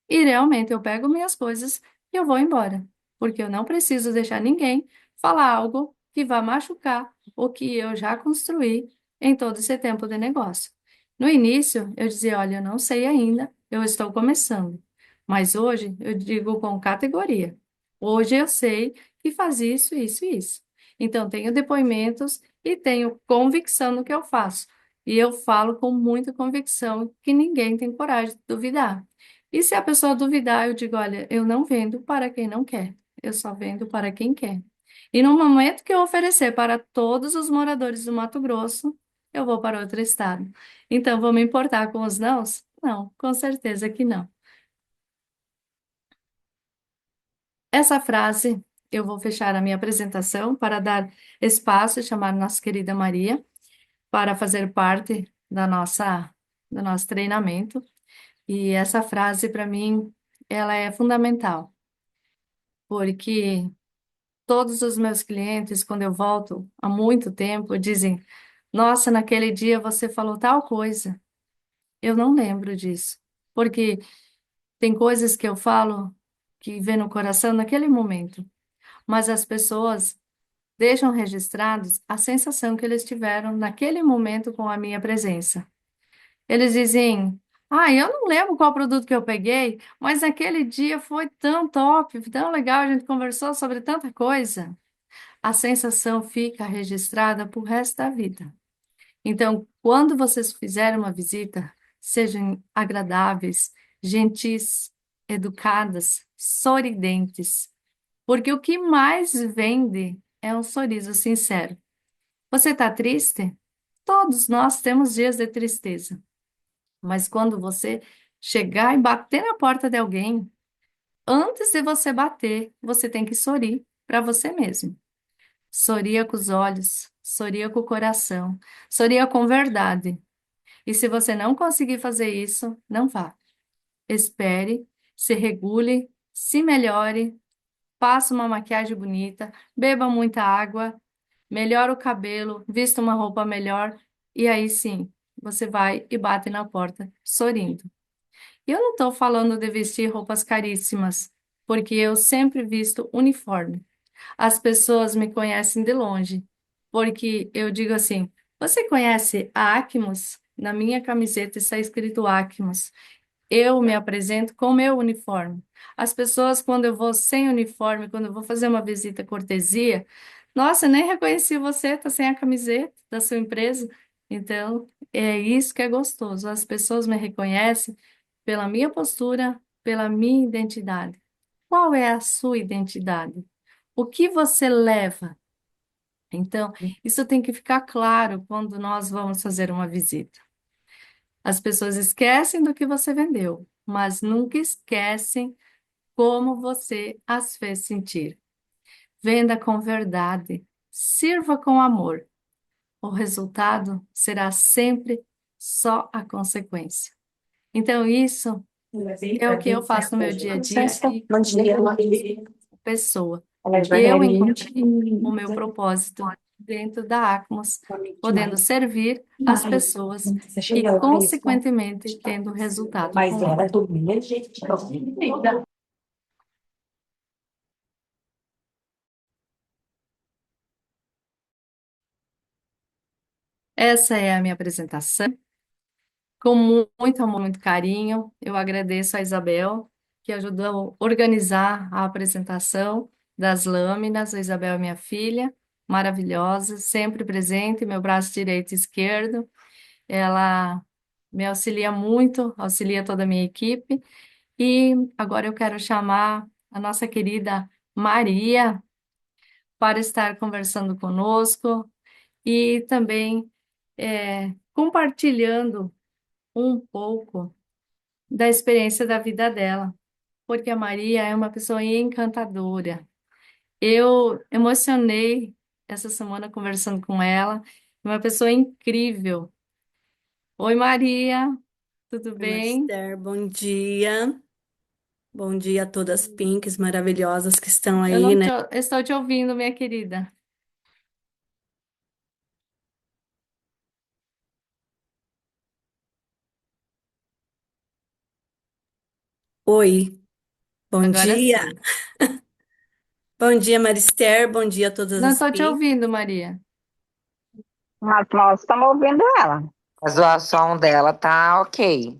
E realmente eu pego minhas coisas e eu vou embora, porque eu não preciso deixar ninguém falar algo que vá machucar o que eu já construí em todo esse tempo de negócio. No início, eu dizia: olha, eu não sei ainda, eu estou começando. Mas hoje eu digo com categoria: hoje eu sei que faz isso, isso e isso. Então, tenho depoimentos e tenho convicção no que eu faço. E eu falo com muita convicção que ninguém tem coragem de duvidar. E se a pessoa duvidar, eu digo: olha, eu não vendo para quem não quer, eu só vendo para quem quer. E no momento que eu oferecer para todos os moradores do Mato Grosso, eu vou para outro estado. Então, vou me importar com os nãos? Não, com certeza que não. Essa frase, eu vou fechar a minha apresentação para dar espaço e chamar nossa querida Maria para fazer parte do nosso treinamento. E essa frase, para mim, ela é fundamental, porque todos os meus clientes, quando eu volto há muito tempo, dizem: nossa, naquele dia você falou tal coisa. Eu não lembro disso, porque tem coisas que eu falo que vem no coração naquele momento, mas as pessoas deixam registrados a sensação que eles tiveram naquele momento com a minha presença. Eles dizem: eu não lembro qual produto que eu peguei, mas naquele dia foi tão top, tão legal, a gente conversou sobre tanta coisa. A sensação fica registrada para o resto da vida. Então, quando vocês fizerem uma visita, sejam agradáveis, gentis, educadas, sorridentes. Porque o que mais vende é um sorriso sincero. Você está triste? Todos nós temos dias de tristeza. Mas quando você chegar e bater na porta de alguém, antes de você bater, você tem que sorrir para você mesmo. Sorria com os olhos, sorria com o coração, sorria com verdade. E se você não conseguir fazer isso, não vá. Espere, se regule, se melhore, faça uma maquiagem bonita, beba muita água, melhora o cabelo, vista uma roupa melhor e aí sim, você vai e bate na porta sorrindo. E eu não estou falando de vestir roupas caríssimas, porque eu sempre visto uniforme. As pessoas me conhecem de longe, porque eu digo assim: você conhece a Acmos? Na minha camiseta está escrito Acmos. Eu me apresento com o meu uniforme. As pessoas, quando eu vou sem uniforme, quando eu vou fazer uma visita cortesia, nossa, eu nem reconheci você, tá sem a camiseta da sua empresa. Então, é isso que é gostoso. As pessoas me reconhecem pela minha postura, pela minha identidade. Qual é a sua identidade? O que você leva? Então, isso tem que ficar claro quando nós vamos fazer uma visita. As pessoas esquecem do que você vendeu, mas nunca esquecem como você as fez sentir. Venda com verdade, sirva com amor. O resultado será sempre só a consequência. Então, isso é o que eu faço no meu dia a dia e Bom dia. como pessoa. Ela é Eu devagarinho. encontrei o meu propósito dentro da Acmos, podendo servir as pessoas Você e, chegou para isso, né? consequentemente, tendo resultado Mas com ela ela. dormia, gente. Essa é a minha apresentação. Com muito amor, muito carinho, eu agradeço a Isabel, que ajudou a organizar a apresentação das lâminas. A Isabel é minha filha, maravilhosa, sempre presente, meu braço direito e esquerdo. Ela me auxilia muito, auxilia toda a minha equipe. E agora eu quero chamar a nossa querida Maria para estar conversando conosco e também compartilhando um pouco da experiência da vida dela, porque a Maria é uma pessoa encantadora. Eu emocionei essa semana conversando com ela, uma pessoa incrível. Oi, Maria, tudo Oi, bem? Marister, bom dia. Bom dia a todas as pinks maravilhosas que estão Eu aí, não né? estou te ouvindo, minha querida. Oi, bom Agora dia. sim. Bom dia, Marister, bom dia a todas Não as estou te pinks. ouvindo, Maria. Mas nós estamos ouvindo ela. A zoação dela tá ok.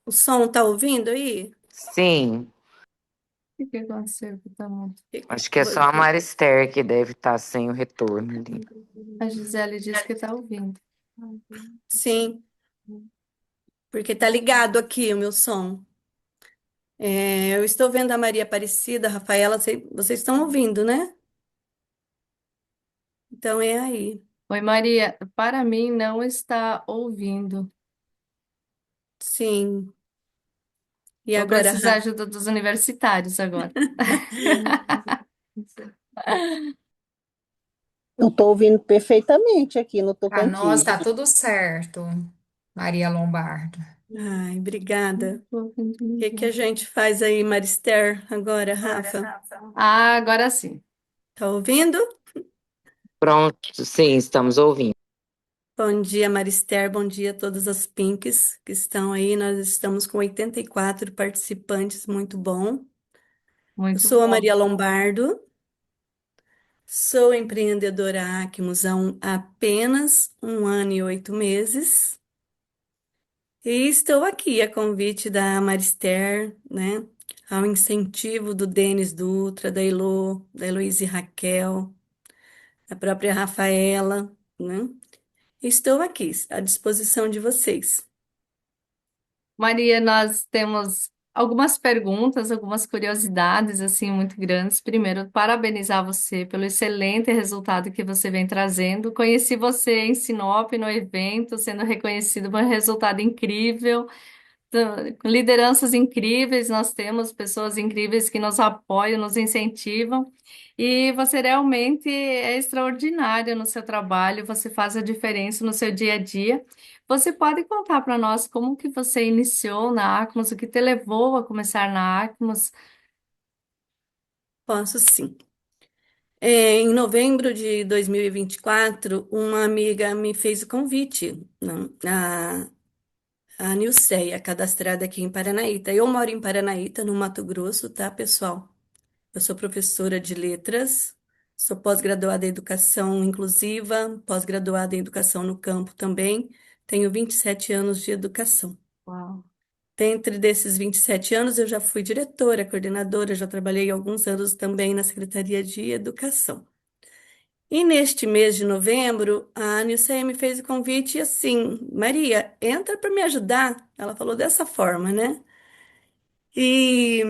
O som tá ouvindo aí? Sim, O que aconteceu? Que tá muito... acho que é só a Marister que deve estar sem o retorno ali. A Gisele disse que está ouvindo. Sim, porque tá ligado aqui o meu som. Eu estou vendo a Maria Aparecida, a Rafaela, vocês estão ouvindo, né? Então é aí. Oi, Maria. Para mim, não está ouvindo. Sim. E Vou agora, precisar da Rafa? ajuda dos universitários agora. Eu estou ouvindo perfeitamente aqui no Para nós Tocantins. tá tudo certo, Maria Lombardo. Ai, obrigada. Tô ouvindo O que que a ninguém. gente faz aí, Marister, agora, Rafa? Ah, agora sim. Tá ouvindo? Pronto, sim, estamos ouvindo. Bom dia, Marister. Bom dia a todas as Pinks que estão aí. Nós estamos com 84 participantes, muito bom. Eu Muito sou a bom. Maria Lombardo, sou empreendedora Acmos há apenas 1 ano e 8 meses. E estou aqui a convite da Marister, né? Ao incentivo do Denis Dutra, da Elo, da Heloísa Raquel, da própria Rafaela, né? Estou aqui à disposição de vocês. Maria, nós temos algumas perguntas, algumas curiosidades assim muito grandes. Primeiro, parabenizar você pelo excelente resultado que você vem trazendo. Conheci você em Sinop, no evento, sendo reconhecido por um resultado incrível. Lideranças incríveis, nós temos pessoas incríveis que nos apoiam, nos incentivam, e você realmente é extraordinário no seu trabalho, você faz a diferença no seu dia a dia. Você pode contar para nós como que você iniciou na Acmos, o que te levou a começar na Acmos? Posso sim. Em novembro de 2024, uma amiga me fez o convite, não, a Nilceia, cadastrada aqui em Paranaíta. Eu moro em Paranaíta, no Mato Grosso, tá, pessoal? Eu sou professora de letras, sou pós-graduada em educação inclusiva, pós-graduada em educação no campo também. Tenho 27 anos de educação. Uau. Dentre desses 27 anos, eu já fui diretora, coordenadora, já trabalhei alguns anos também na Secretaria de Educação. E neste mês de novembro, a Nilceia me fez o convite assim, Maria, entra para me ajudar. Ela falou dessa forma, né? E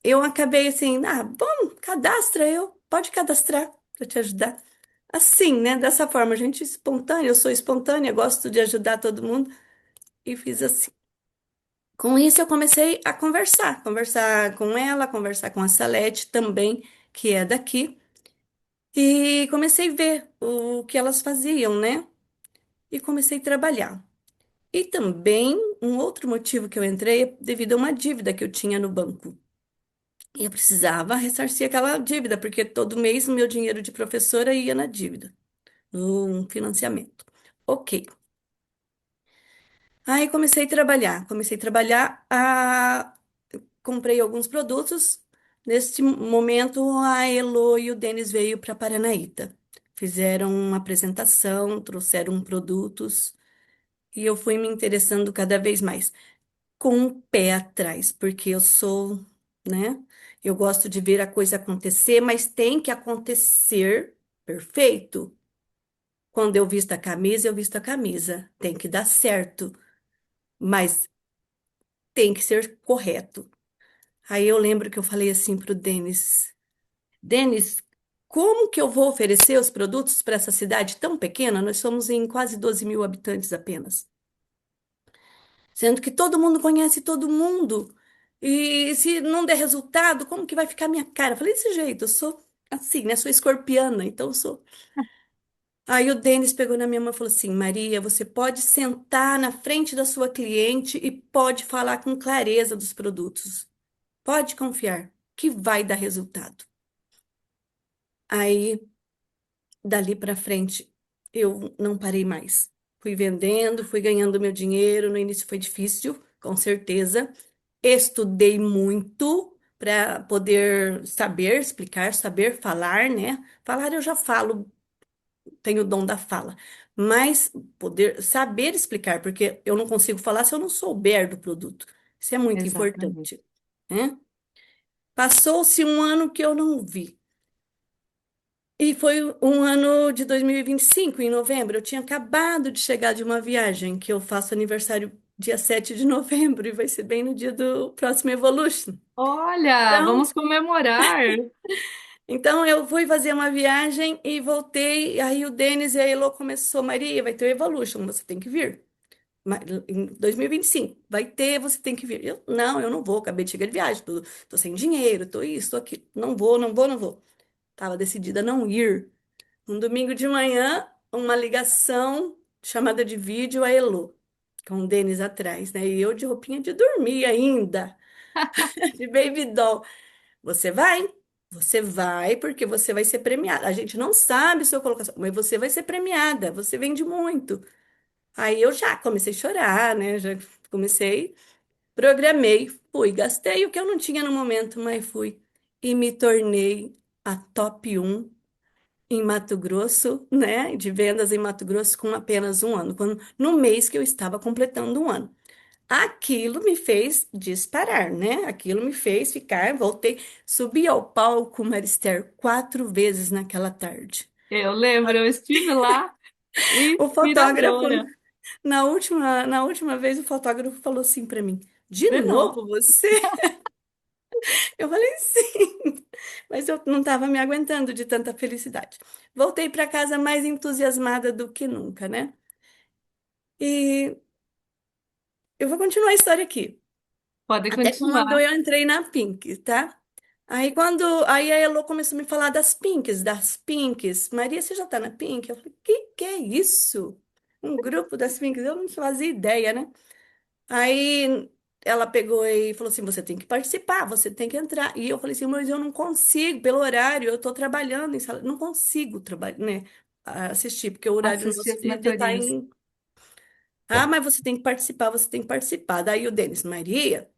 eu acabei assim, bom, cadastra eu, pode cadastrar para te ajudar. Assim, né? Dessa forma, gente espontânea, eu sou espontânea, gosto de ajudar todo mundo e fiz assim. Com isso, eu comecei a conversar com ela, conversar com a Salete também, que é daqui, e comecei a ver o que elas faziam, né? E comecei a trabalhar. E também, um outro motivo que eu entrei é devido a uma dívida que eu tinha no banco. E eu precisava ressarcir aquela dívida, porque todo mês o meu dinheiro de professora ia na dívida, no financiamento. Ok. Aí comecei a trabalhar, comprei alguns produtos. Neste momento, a Elo e o Denis veio para Paranaíta. Fizeram uma apresentação, trouxeram produtos e eu fui me interessando cada vez mais, com o pé atrás, porque eu sou, né? Eu gosto de ver a coisa acontecer, mas tem que acontecer perfeito. Quando eu visto a camisa, eu visto a camisa. Tem que dar certo, mas tem que ser correto. Aí eu lembro que eu falei assim pro Denis: Denis, como que eu vou oferecer os produtos para essa cidade tão pequena? Nós somos em quase 12 mil habitantes apenas. Sendo que todo mundo conhece todo mundo. E se não der resultado, como que vai ficar a minha cara? Eu falei desse jeito, eu sou assim, né? Sou escorpiana, então eu sou. Aí o Denis pegou na minha mão e falou assim: Maria, você pode sentar na frente da sua cliente e pode falar com clareza dos produtos. Pode confiar que vai dar resultado. Aí, dali para frente, eu não parei mais. Fui vendendo, fui ganhando meu dinheiro. No início foi difícil, com certeza. Estudei muito para poder saber explicar, saber falar, né? Falar eu já falo, tenho o dom da fala, mas poder saber explicar, porque eu não consigo falar se eu não souber do produto. Isso é muito Exatamente. importante, né? Passou-se um ano que eu não vi. E foi um ano de 2025, em novembro. Eu tinha acabado de chegar de uma viagem, que eu faço aniversário dia 7 de novembro, e vai ser bem no dia do próximo Evolution. Olha, Então, vamos comemorar. Então eu fui fazer uma viagem e voltei. Aí o Denis e a Elo começou, Maria, vai ter o Evolution, você tem que vir. Em 2025, vai ter, você tem que vir. Eu não vou, acabei de chegar de viagem, tô sem dinheiro, tô isso, tô aquilo. Não vou, não vou, não vou. Tava decidida a não ir. Um domingo de manhã, uma ligação, chamada de vídeo, a Elo, com o Denis atrás, né? E eu de roupinha de dormir ainda, de baby doll. Você vai? Você vai porque você vai ser premiada. A gente não sabe sua colocação, mas você vai ser premiada. Você vende muito. Aí eu já comecei a chorar, né? Já comecei, programei, fui, gastei o que eu não tinha no momento, mas fui e me tornei a top um em Mato Grosso, né? De vendas em Mato Grosso com apenas um ano, no mês que eu estava completando um ano. Aquilo me fez disparar, né? Aquilo me fez ficar, voltei, subi ao palco Marister 4 vezes naquela tarde. Eu lembro, eu estive lá, O fotógrafo, inspiradora. na última vez, o fotógrafo falou assim para mim: De De novo. novo você? Eu falei sim, mas eu não estava me aguentando de tanta felicidade. Voltei para casa mais entusiasmada do que nunca, né? E eu vou continuar a história aqui. Pode Até quando continuar. eu entrei na Pink, tá? Aí a Elo começou a me falar das Pinks. Maria, você já tá na Pink? Eu falei, que é isso? Um grupo das Pinks? Eu não fazia ideia, né? Aí ela pegou e falou assim: você tem que participar, você tem que entrar. E eu falei assim: mas eu não consigo, pelo horário, eu tô trabalhando em sala, não consigo trabalhar, né? Assistir, porque o horário Assistir nosso as já tá mentorias. em. Ah, mas você tem que participar, você tem que participar. Daí o Denis, Maria,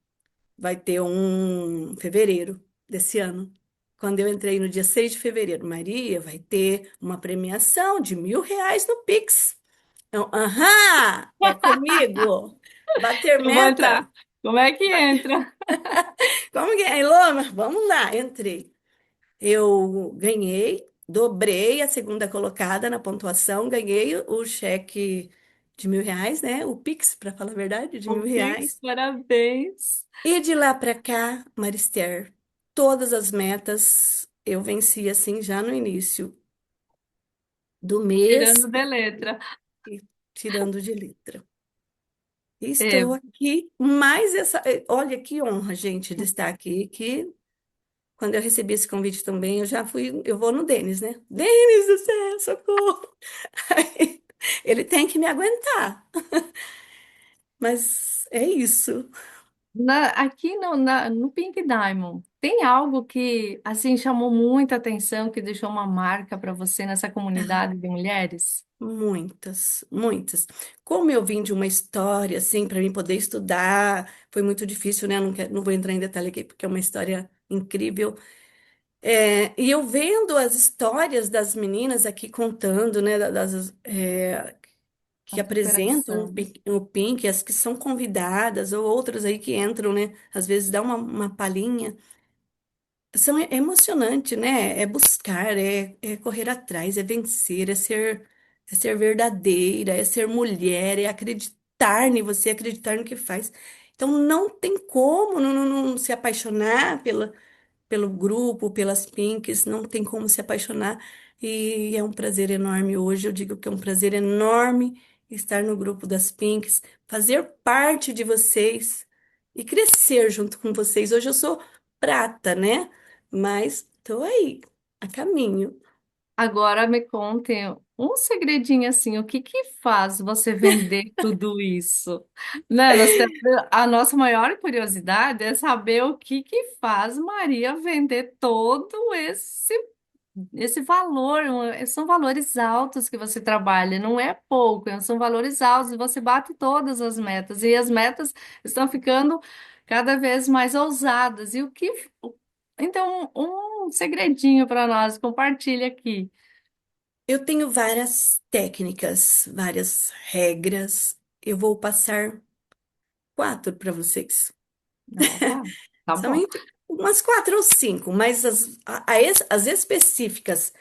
vai ter um fevereiro desse ano. Quando eu entrei no dia 6 de fevereiro, Maria, vai ter uma premiação de R$ 1.000 no Pix. Então, aham, é comigo. Bater Eu vou meta. entrar. Como é que entra? Como que é, Loma? Vamos lá, entrei. Eu ganhei, dobrei a segunda colocada na pontuação, ganhei o cheque de R$ 1.000, né? O Pix, para falar a verdade, de mil O Pix, reais. parabéns. E de lá para cá, Marister, todas as metas eu venci assim já no início do mês, Tirando de letra. e tirando de letra. E É, estou aqui, mais essa. Olha que honra, gente, de estar aqui, que quando eu recebi esse convite também, eu já fui, eu vou no Denis, né? Denis do céu, socorro! Aí, ele tem que me aguentar, mas é isso. aqui no Pink Diamond, tem algo que assim chamou muita atenção, que deixou uma marca para você nessa comunidade de mulheres? Muitas, muitas. Como eu vim de uma história, assim, para mim poder estudar, foi muito difícil, né? Não vou entrar em detalhe aqui, porque é uma história incrível. E eu vendo as histórias das meninas aqui contando, né? A Que apresentam superação. o Pink, as que são convidadas, ou outras aí que entram, né? Às vezes dá uma palhinha. É emocionante, né? É buscar, é correr atrás, é vencer, é ser verdadeira, é ser mulher, é acreditar em você, acreditar no que faz. Então não tem como não se apaixonar pelo grupo, pelas Pinks, não tem como se apaixonar. E é um prazer enorme hoje. Eu digo que é um prazer enorme estar no grupo das Pinks, fazer parte de vocês e crescer junto com vocês. Hoje eu sou prata, né? Mas estou aí, a caminho. Agora me conte um segredinho assim, o que que faz você vender tudo isso? Né? A nossa maior curiosidade é saber o que que faz Maria vender todo esse valor. São valores altos que você trabalha, não é pouco, são valores altos e você bate todas as metas e as metas estão ficando cada vez mais ousadas. Então, um segredinho para nós, compartilha aqui. Eu tenho várias técnicas, várias regras. Eu vou passar 4 para vocês. Opa, tá bom. Somente umas 4 ou 5, mas as específicas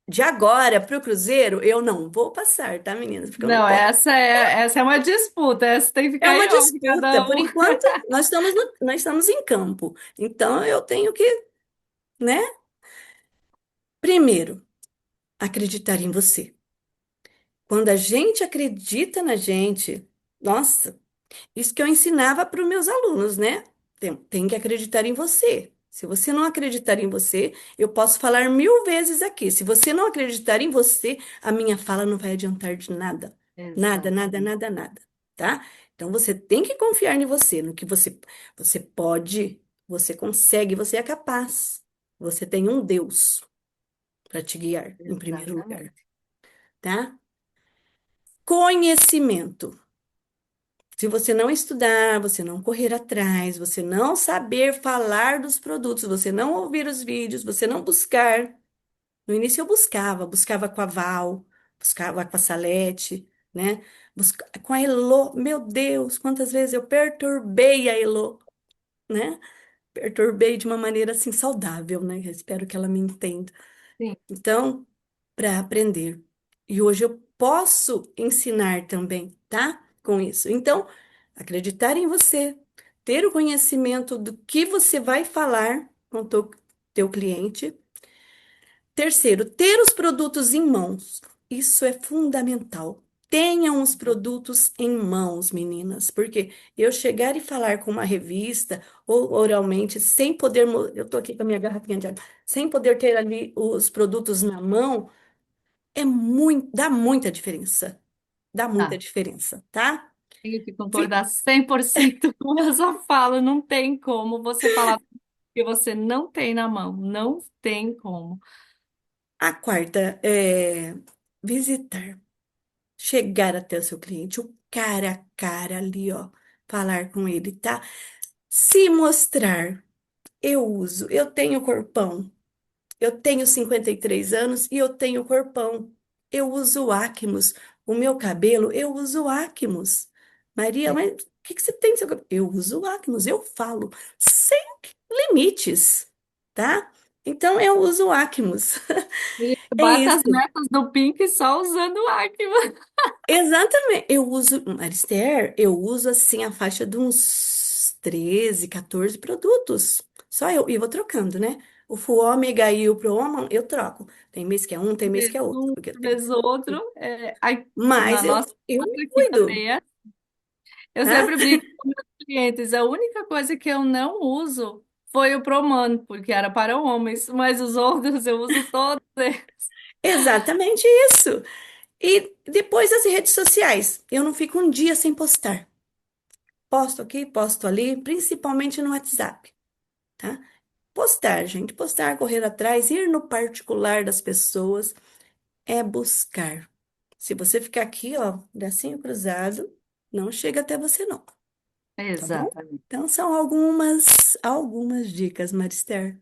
de agora para o Cruzeiro, eu não vou passar, tá, meninas? Porque eu não Não, posso. essa é uma disputa, essa tem que É ficar uma em off disputa. cada Por um. enquanto, nós estamos em campo. Então, eu tenho que, né? Primeiro, acreditar em você. Quando a gente acredita na gente, nossa. Isso que eu ensinava para os meus alunos, né? Tem que acreditar em você. Se você não acreditar em você, eu posso falar 1.000 vezes aqui. Se você não acreditar em você, a minha fala não vai adiantar de nada. Nada, nada, Exatamente. nada, nada, tá? Então você tem que confiar em você, no que você pode, você consegue, você é capaz. Você tem um Deus para te guiar, em primeiro lugar, Exatamente. tá? Conhecimento. Se você não estudar, você não correr atrás, você não saber falar dos produtos, você não ouvir os vídeos, você não buscar. No início eu buscava com a Val, buscava com a Salete, né? Com a Elô. Meu Deus, quantas vezes eu perturbei a Elô, né? Perturbei de uma maneira assim saudável, né? Eu espero que ela me entenda. Sim. Então, para aprender. E hoje eu posso ensinar também, tá? Com isso. Então, acreditar em você, ter o conhecimento do que você vai falar com o teu cliente. Terceiro, ter os produtos em mãos. Isso é fundamental. Tenham os produtos em mãos, meninas, porque eu chegar e falar com uma revista ou oralmente, sem poder, eu tô aqui com a minha garrafinha de água, sem poder ter ali os produtos na mão, dá muita diferença. Dá muita Tá. diferença, tá? Tenho que Vi- concordar 100% com essa fala. Não tem como você falar que você não tem na mão. Não tem como. A quarta é visitar. Chegar até o seu cliente, o cara a cara ali, ó, falar com ele, tá? Se mostrar, eu tenho corpão, eu tenho 53 anos e eu tenho corpão. Eu uso Acmus, o meu cabelo, eu uso Acmus. Maria, É. mas o que que você tem no seu cabelo? Eu uso Acmus, eu falo, sem limites, tá? Então eu uso Acmus. Ele É bate as isso. metas do Pink só usando o Acma. Exatamente. Eu uso, Marister, eu uso assim a faixa de uns 13, 14 produtos. Só eu, e eu vou trocando, né? O Full Ômega e o Pro Woman, eu troco. Tem mês que é um, tem mês que Vez é outro, um, porque eu tenho. vez outro. Na Mas nossa eu me casa aqui cuido, também é. Eu tá? sempre brinco com meus clientes. A única coisa que eu não uso foi o Proman, porque era para homens, mas os outros eu uso todos eles. Exatamente isso. E depois as redes sociais. Eu não fico um dia sem postar. Posto aqui, posto ali, principalmente no WhatsApp, tá? Postar, gente, postar, correr atrás, ir no particular das pessoas. É buscar. Se você ficar aqui, ó, bracinho cruzado, não chega até você não, tá bom? Exatamente. Então são algumas dicas, Marister.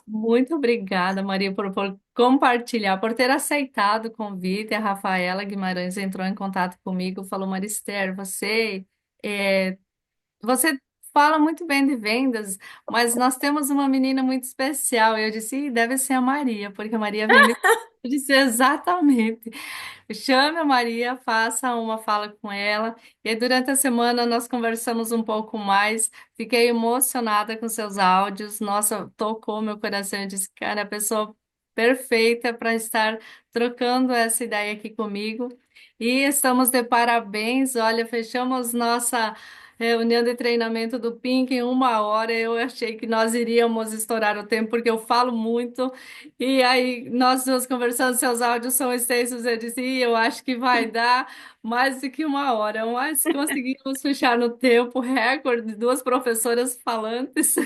Muito obrigada, Maria, por compartilhar, por ter aceitado o convite. A Rafaela Guimarães entrou em contato comigo, falou, Marister, é, você fala muito bem de vendas, mas nós temos uma menina muito especial. Eu disse, "Ih, deve ser a Maria, porque a Maria vem de... Eu disse, exatamente. Chame a Maria, faça uma fala com ela. E aí, durante a semana nós conversamos um pouco mais. Fiquei emocionada com seus áudios. Nossa, tocou meu coração. Eu disse, cara, a pessoa perfeita para estar trocando essa ideia aqui comigo. E estamos de parabéns. Olha, fechamos nossa reunião de treinamento do Pink em 1 hora. Eu achei que nós iríamos estourar o tempo, porque eu falo muito. E aí, nós duas conversando, seus áudios são extensos. Eu disse, "Ih, eu acho que vai dar mais do que 1 hora, mas conseguimos fechar no tempo recorde, duas professoras falantes.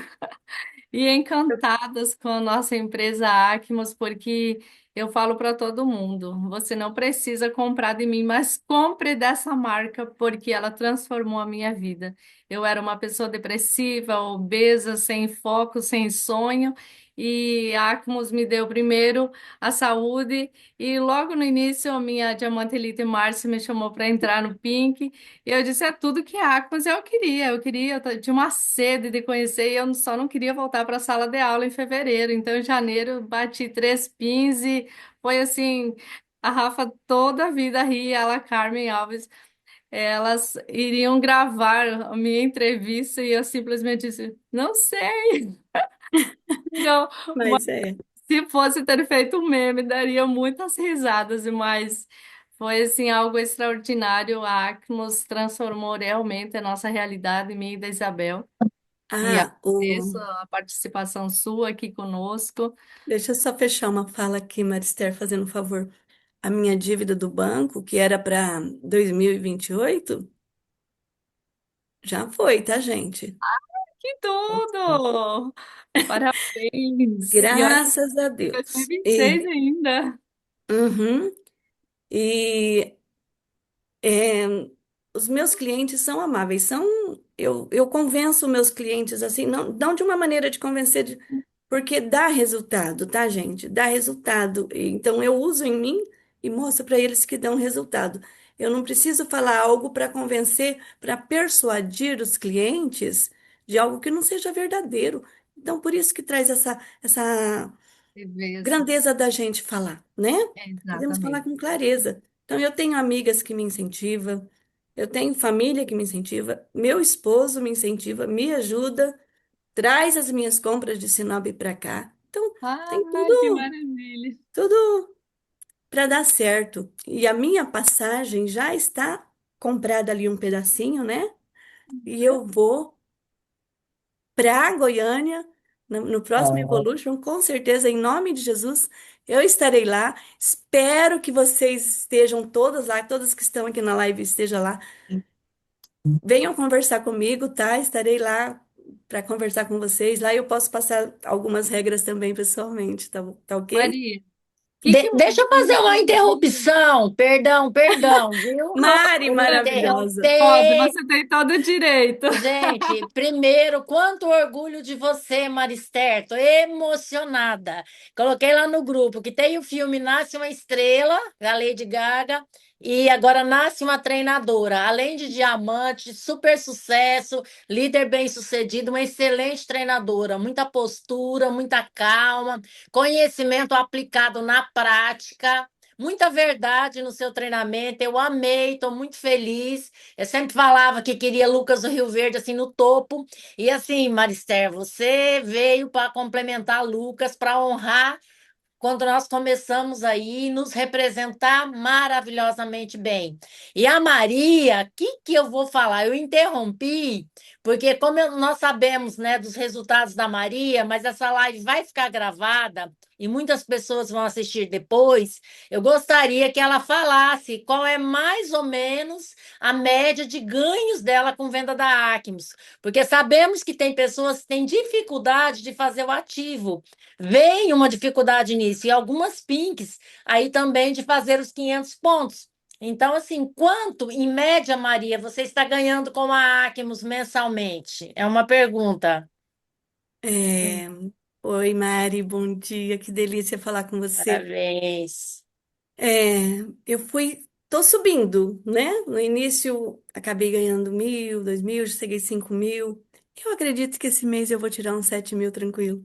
E encantadas com a nossa empresa Acmos, porque eu falo para todo mundo: você não precisa comprar de mim, mas compre dessa marca, porque ela transformou a minha vida. Eu era uma pessoa depressiva, obesa, sem foco, sem sonho, e a Acmos me deu primeiro a saúde, e logo no início a minha Diamante Elite Márcia me chamou para entrar no Pink. E eu disse, é tudo que há, mas eu tinha uma sede de conhecer e eu só não queria voltar para a sala de aula em fevereiro. Então, em janeiro, eu bati 3 pins e foi assim, a Rafa toda a vida ria, ela, a Carmen Alves, elas iriam gravar a minha entrevista e eu simplesmente disse, não sei. Então, Mas é. se fosse ter feito um meme, daria muitas risadas, mas foi assim algo extraordinário. A Acmos transformou realmente a nossa realidade, minha e da Isabel. E Ah, agradeço a participação sua aqui conosco. deixa eu só fechar uma fala aqui, Marister, fazendo um favor. A minha dívida do banco, que era para 2028, já foi, tá, gente? Que tudo! Parabéns! E olha, Graças a dois mil e Deus. vinte e seis ainda. Uhum. E É, os meus clientes são amáveis, eu convenço meus clientes assim, não de uma maneira de convencer, porque dá resultado, tá, gente? Dá resultado. Então eu uso em mim e mostro para eles que dão resultado. Eu não preciso falar algo para convencer, para persuadir os clientes de algo que não seja verdadeiro. Então, por isso que traz essa Beleza. grandeza da gente falar, né? Podemos falar Exatamente. com clareza. Então, eu tenho amigas que me incentivam, Eu tenho família que me incentiva, meu esposo me incentiva, me ajuda, traz as minhas compras de Sinop para cá. Então, tem Ai, que tudo, maravilha. tudo para dar certo. E a minha passagem já está comprada ali um pedacinho, né? E eu vou para Goiânia no próximo Evolution, com certeza, em nome de Jesus, eu estarei lá. Espero que vocês estejam todas lá, todas que estão aqui na live estejam lá. Venham conversar comigo, tá? Estarei lá para conversar com vocês. Lá eu posso passar algumas regras também pessoalmente, tá ok? Maria, o que que Deixa mudou eu fazer na uma sua vida? interrupção. Perdão, perdão, viu? Mari, Por me maravilhosa. Pode, interromper. você tem todo o direito. Gente, primeiro, quanto orgulho de você, Marister. Tô emocionada. Coloquei lá no grupo que tem o filme Nasce uma Estrela, da Lady Gaga, e agora Nasce uma Treinadora. Além de diamante, super sucesso, líder bem-sucedido, uma excelente treinadora, muita postura, muita calma, conhecimento aplicado na prática. Muita verdade no seu treinamento, eu amei, estou muito feliz. Eu sempre falava que queria Lucas do Rio Verde assim no topo. E assim, Marister, você veio para complementar Lucas, para honrar quando nós começamos aí nos representar maravilhosamente bem. E a Maria, o que eu vou falar? Eu interrompi, porque nós sabemos, né, dos resultados da Maria, mas essa live vai ficar gravada e muitas pessoas vão assistir depois. Eu gostaria que ela falasse qual é mais ou menos a média de ganhos dela com venda da Acmos, porque sabemos que tem pessoas que têm dificuldade de fazer o ativo. Vem uma dificuldade nisso, e algumas pinks aí também de fazer os 500 pontos. Então, assim, quanto, em média, Maria, você está ganhando com a Acmos mensalmente? É uma pergunta. É, Oi, Mari, bom dia. Que delícia falar com você. Parabéns. Tô subindo, né? No início acabei ganhando 1.000, 2.000, já cheguei 5.000. Eu acredito que esse mês eu vou tirar uns 7.000 tranquilo.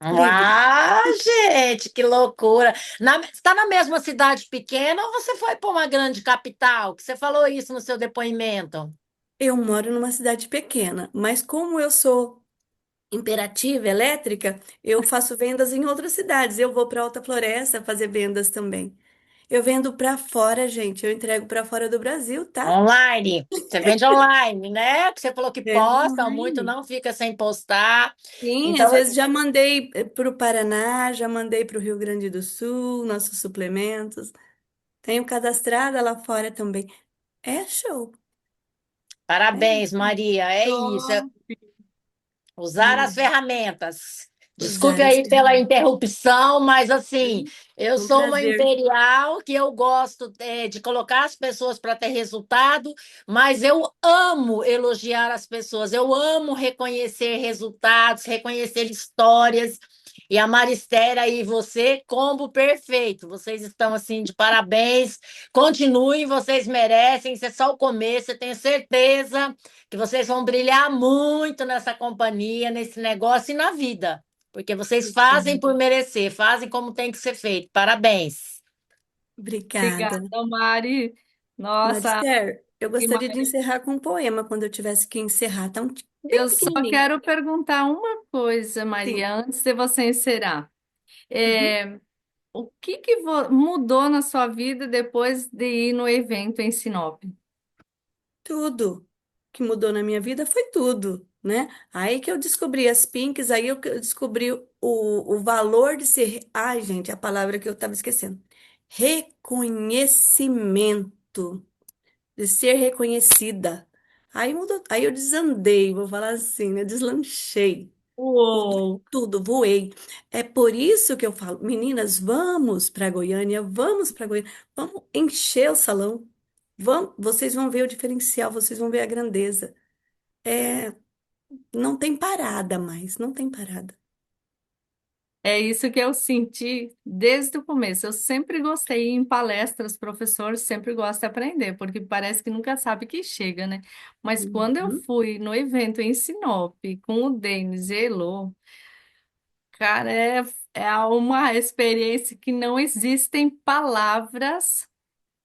Livre. Uau, gente, que loucura! Você está na mesma cidade pequena ou você foi para uma grande capital? Que você falou isso no seu depoimento. Eu moro numa cidade pequena, mas como eu sou imperativa, elétrica, eu faço vendas em outras cidades. Eu vou para Alta Floresta fazer vendas também. Eu vendo para fora, gente. Eu entrego para fora do Brasil, tá? Online. Você vende online, né? Que você falou que Vendo posta muito, online. não fica sem postar. Sim, às Então, vezes já mandei para o Paraná, já mandei para o Rio Grande do Sul, nossos suplementos. Tenho cadastrada lá fora também. É show. É parabéns, Maria. É isso. Tô. Usar as ferramentas. Desculpe usar as aí pela ferramentas. interrupção, mas assim, eu Um sou uma prazer. imperial que eu gosto de colocar as pessoas para ter resultado, mas eu amo elogiar as pessoas, eu amo reconhecer resultados, reconhecer histórias. E a Maristera e você, combo perfeito. Vocês estão assim de parabéns. Continuem, vocês merecem. Isso é só o começo, eu tenho certeza que vocês vão brilhar muito nessa companhia, nesse negócio e na vida, porque vocês fazem por merecer, fazem como tem que ser feito. Parabéns. Obrigada. Obrigada, Mari. Nossa, Marister, eu que gostaria de maravilha. encerrar com um poema quando eu tivesse que encerrar. Tá bem Eu só pequenininho. quero perguntar uma coisa, Sim. Maria, antes de você encerrar. Uhum. É, o que que mudou na sua vida depois de ir no evento em Sinop? Tudo que mudou na minha vida foi tudo, né? Aí que eu descobri as pinks, aí que eu descobri o valor de ser. Ai, gente, a palavra que eu estava esquecendo. Reconhecimento, de ser reconhecida. Aí mudou, aí eu desandei, vou falar assim, né? Deslanchei. Mudou Uou! tudo, voei. É por isso que eu falo, meninas, vamos para Goiânia, vamos para Goiânia, vamos encher o salão. Vocês vão ver o diferencial, vocês vão ver a grandeza. É, não tem parada mais, não tem parada. É isso que eu senti desde o começo. Eu sempre gostei em palestras, professor sempre gosta de aprender, porque parece que nunca sabe que chega, né? Mas quando eu Uhum. fui no evento em Sinop com o Denis e Elô, cara, é uma experiência que não existem palavras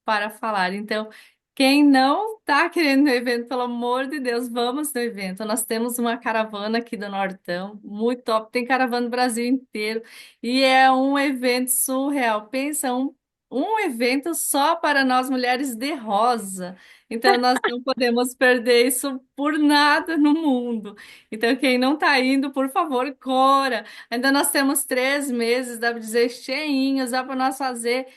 para falar. Então, Quem não está querendo no evento, pelo amor de Deus, vamos no evento. Nós temos uma caravana aqui do Nortão, muito top. Tem caravana do Brasil inteiro e é um evento surreal. Pensa, um evento só para nós mulheres de rosa. Então, nós não podemos perder isso por nada no mundo. Então, quem não está indo, por favor, cora. Ainda nós temos 3 meses, dá para dizer, cheinhos, dá para nós fazer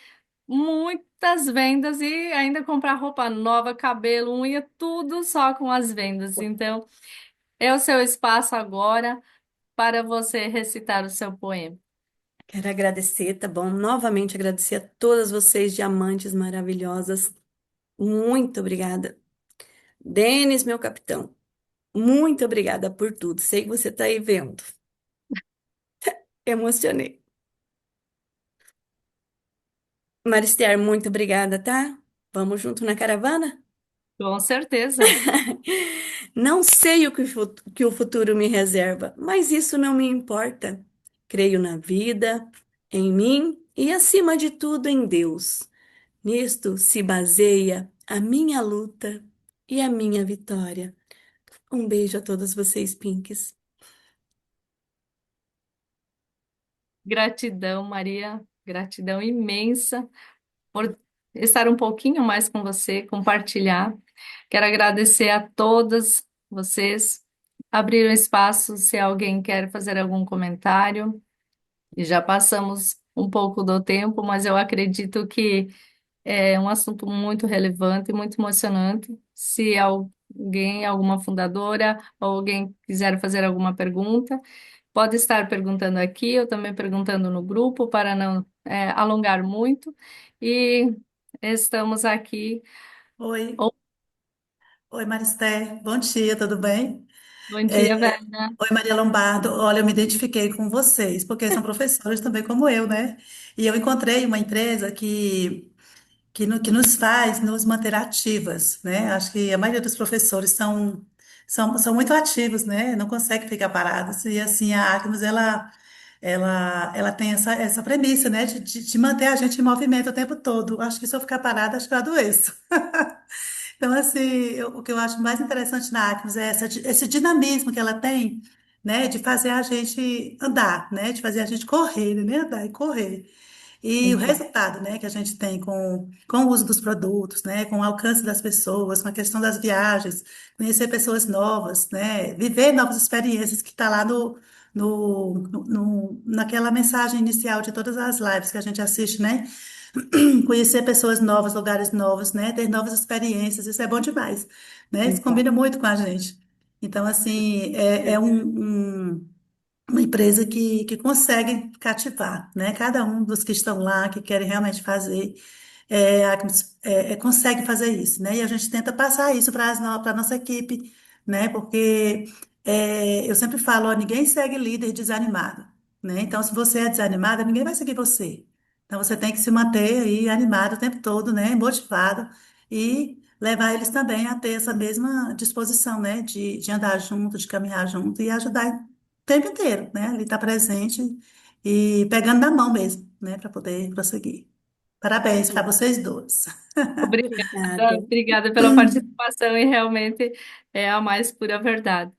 muitas vendas e ainda comprar roupa nova, cabelo, unha, tudo só com as vendas. Então, é o seu espaço agora para você recitar o seu poema. Quero agradecer, tá bom? Novamente agradecer a todas vocês, diamantes maravilhosas. Muito obrigada. Denis, meu capitão, muito obrigada por tudo. Sei que você tá aí vendo. Emocionei. Marister, muito obrigada, tá? Vamos junto na caravana? Com certeza. Não sei o que o futuro me reserva, mas isso não me importa. Creio na vida, em mim e, acima de tudo, em Deus. Nisto se baseia a minha luta e a minha vitória. Um beijo a todos vocês, Pinks. Gratidão, Maria. Gratidão imensa por estar um pouquinho mais com você, compartilhar. Quero agradecer a todas vocês. Abrir um espaço se alguém quer fazer algum comentário. E já passamos um pouco do tempo, mas eu acredito que é um assunto muito relevante e muito emocionante. Se alguém, alguma fundadora ou alguém quiser fazer alguma pergunta, pode estar perguntando aqui, ou também perguntando no grupo, para não alongar muito. E estamos aqui. Oi, Oh, oi Maristé, bom dia, tudo bem? bom É, dia, Vera. oi Maria Lombardo, olha, eu me identifiquei com vocês, porque são professores também como eu, né? E eu encontrei uma empresa que nos faz nos manter ativas, né? Acho que a maioria dos professores são muito ativos, né? Não conseguem ficar parados, e assim, a Agnes, ela tem essa premissa, né? De manter a gente em movimento o tempo todo. Acho que se eu ficar parada, acho que eu adoeço. Então, assim, o que eu acho mais interessante na Acmes é esse dinamismo que ela tem, né, de fazer a gente andar, né, de fazer a gente correr, né, andar e correr. E o Então, resultado, né, que a gente tem com o uso dos produtos, né, com o alcance das pessoas, com a questão das viagens, conhecer pessoas novas, né, viver novas experiências que está lá naquela mensagem inicial de todas as lives que a gente assiste, né? Conhecer pessoas novas, lugares novos, né? Ter novas experiências, isso é bom demais, né? Isso então, combina muito com a gente. Então, assim, uma empresa que consegue cativar, né? Cada um dos que estão lá, que querem realmente fazer, consegue fazer isso, né? E a gente tenta passar isso para a nossa equipe, né? Porque eu sempre falo, ó, ninguém segue líder desanimado, né? Então, se você é desanimada, ninguém vai seguir você. Então, você tem que se manter aí animado o tempo todo, né? Motivado e levar eles também a ter essa mesma disposição, né? De andar junto, de caminhar junto e ajudar o tempo inteiro, né? Ele está presente e pegando na mão mesmo, né? Para poder prosseguir. Parabéns para vocês dois. obrigada, Obrigada. obrigada pela participação e realmente é a mais pura verdade.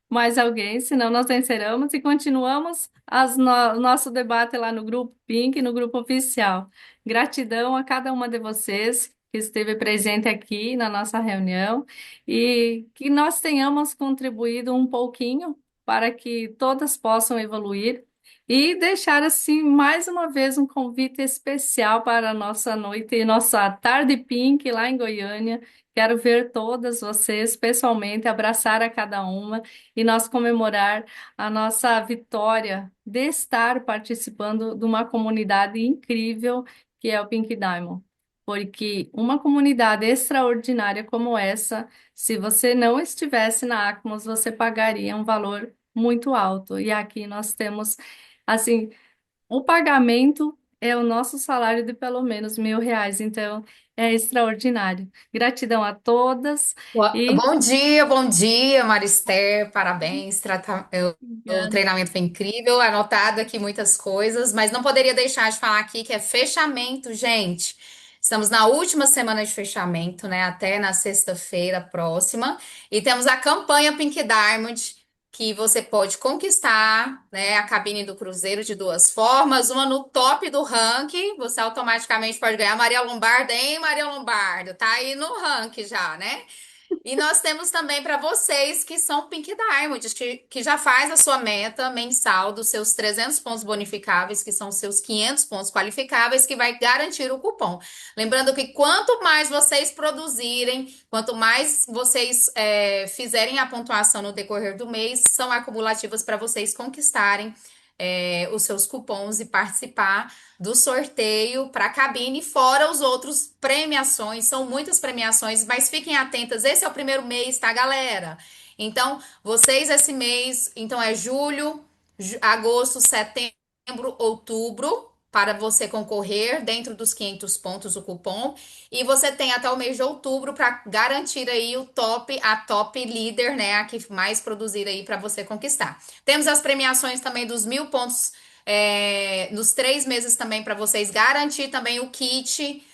Mais alguém, senão nós encerramos e continuamos o nosso debate lá no grupo Pink, no grupo oficial. Gratidão a cada uma de vocês que esteve presente aqui na nossa reunião e que nós tenhamos contribuído um pouquinho para que todas possam evoluir e deixar assim mais uma vez um convite especial para a nossa noite e nossa tarde Pink lá em Goiânia. Quero ver todas vocês pessoalmente, abraçar a cada uma e nós comemorar a nossa vitória de estar participando de uma comunidade incrível que é o Pink Diamond. Porque uma comunidade extraordinária como essa, se você não estivesse na Acmos, você pagaria um valor muito alto. E aqui nós temos, assim, o pagamento é o nosso salário de pelo menos R$ 1.000. Então, é extraordinário. Gratidão a todas e Bom dia, Marister. Parabéns. O obrigada. treinamento foi incrível. Anotado aqui muitas coisas, mas não poderia deixar de falar aqui que é fechamento, gente. Estamos na última semana de fechamento, né? Até na sexta-feira próxima. E temos a campanha Pink Diamond, que você pode conquistar, né? A cabine do cruzeiro de duas formas. Uma no top do ranking, você automaticamente pode ganhar. Maria Lombardo, hein, Maria Lombardo? Tá aí no ranking já, né? E nós temos também para vocês que são Pink Diamonds, que já faz a sua meta mensal dos seus 300 pontos bonificáveis, que são os seus 500 pontos qualificáveis, que vai garantir o cupom. Lembrando que quanto mais vocês produzirem, quanto mais vocês fizerem a pontuação no decorrer do mês, são acumulativas para vocês conquistarem os seus cupons e participar do sorteio para a cabine, fora os outros premiações. São muitas premiações, mas fiquem atentas. Esse é o primeiro mês, tá, galera? Então, vocês esse mês, então é julho, agosto, setembro, outubro, para você concorrer dentro dos 500 pontos o cupom. E você tem até o mês de outubro para garantir aí o top, a top líder, né? A que mais produzir aí para você conquistar. Temos as premiações também dos 1.000 pontos nos 3 meses também para vocês garantir também o kit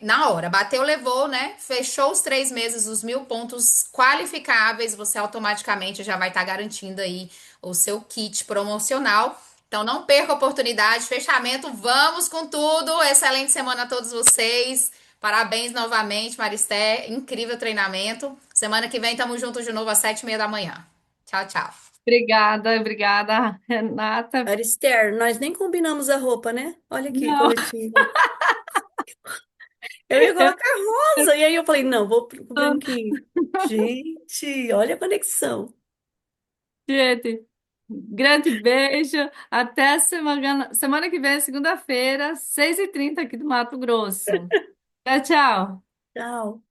na hora. Bateu, levou, né? Fechou os 3 meses, os 1.000 pontos qualificáveis, você automaticamente já vai estar garantindo aí o seu kit promocional. Então não perca a oportunidade, fechamento, vamos com tudo. Excelente semana a todos vocês. Parabéns novamente, Maristé. Incrível treinamento. Semana que vem estamos juntos de novo às 7h30 da manhã. Tchau, tchau. Obrigada, obrigada, Renata. Arister, nós nem combinamos a roupa, né? Olha aqui, Não, coletinho. Eu ia colocar rosa, e aí eu falei, não, vou pro branquinho. Gente, olha a conexão. gente, grande beijo. Até semana que vem, segunda-feira, 6h30 aqui do Mato Grosso. Tchau, tchau. Tchau.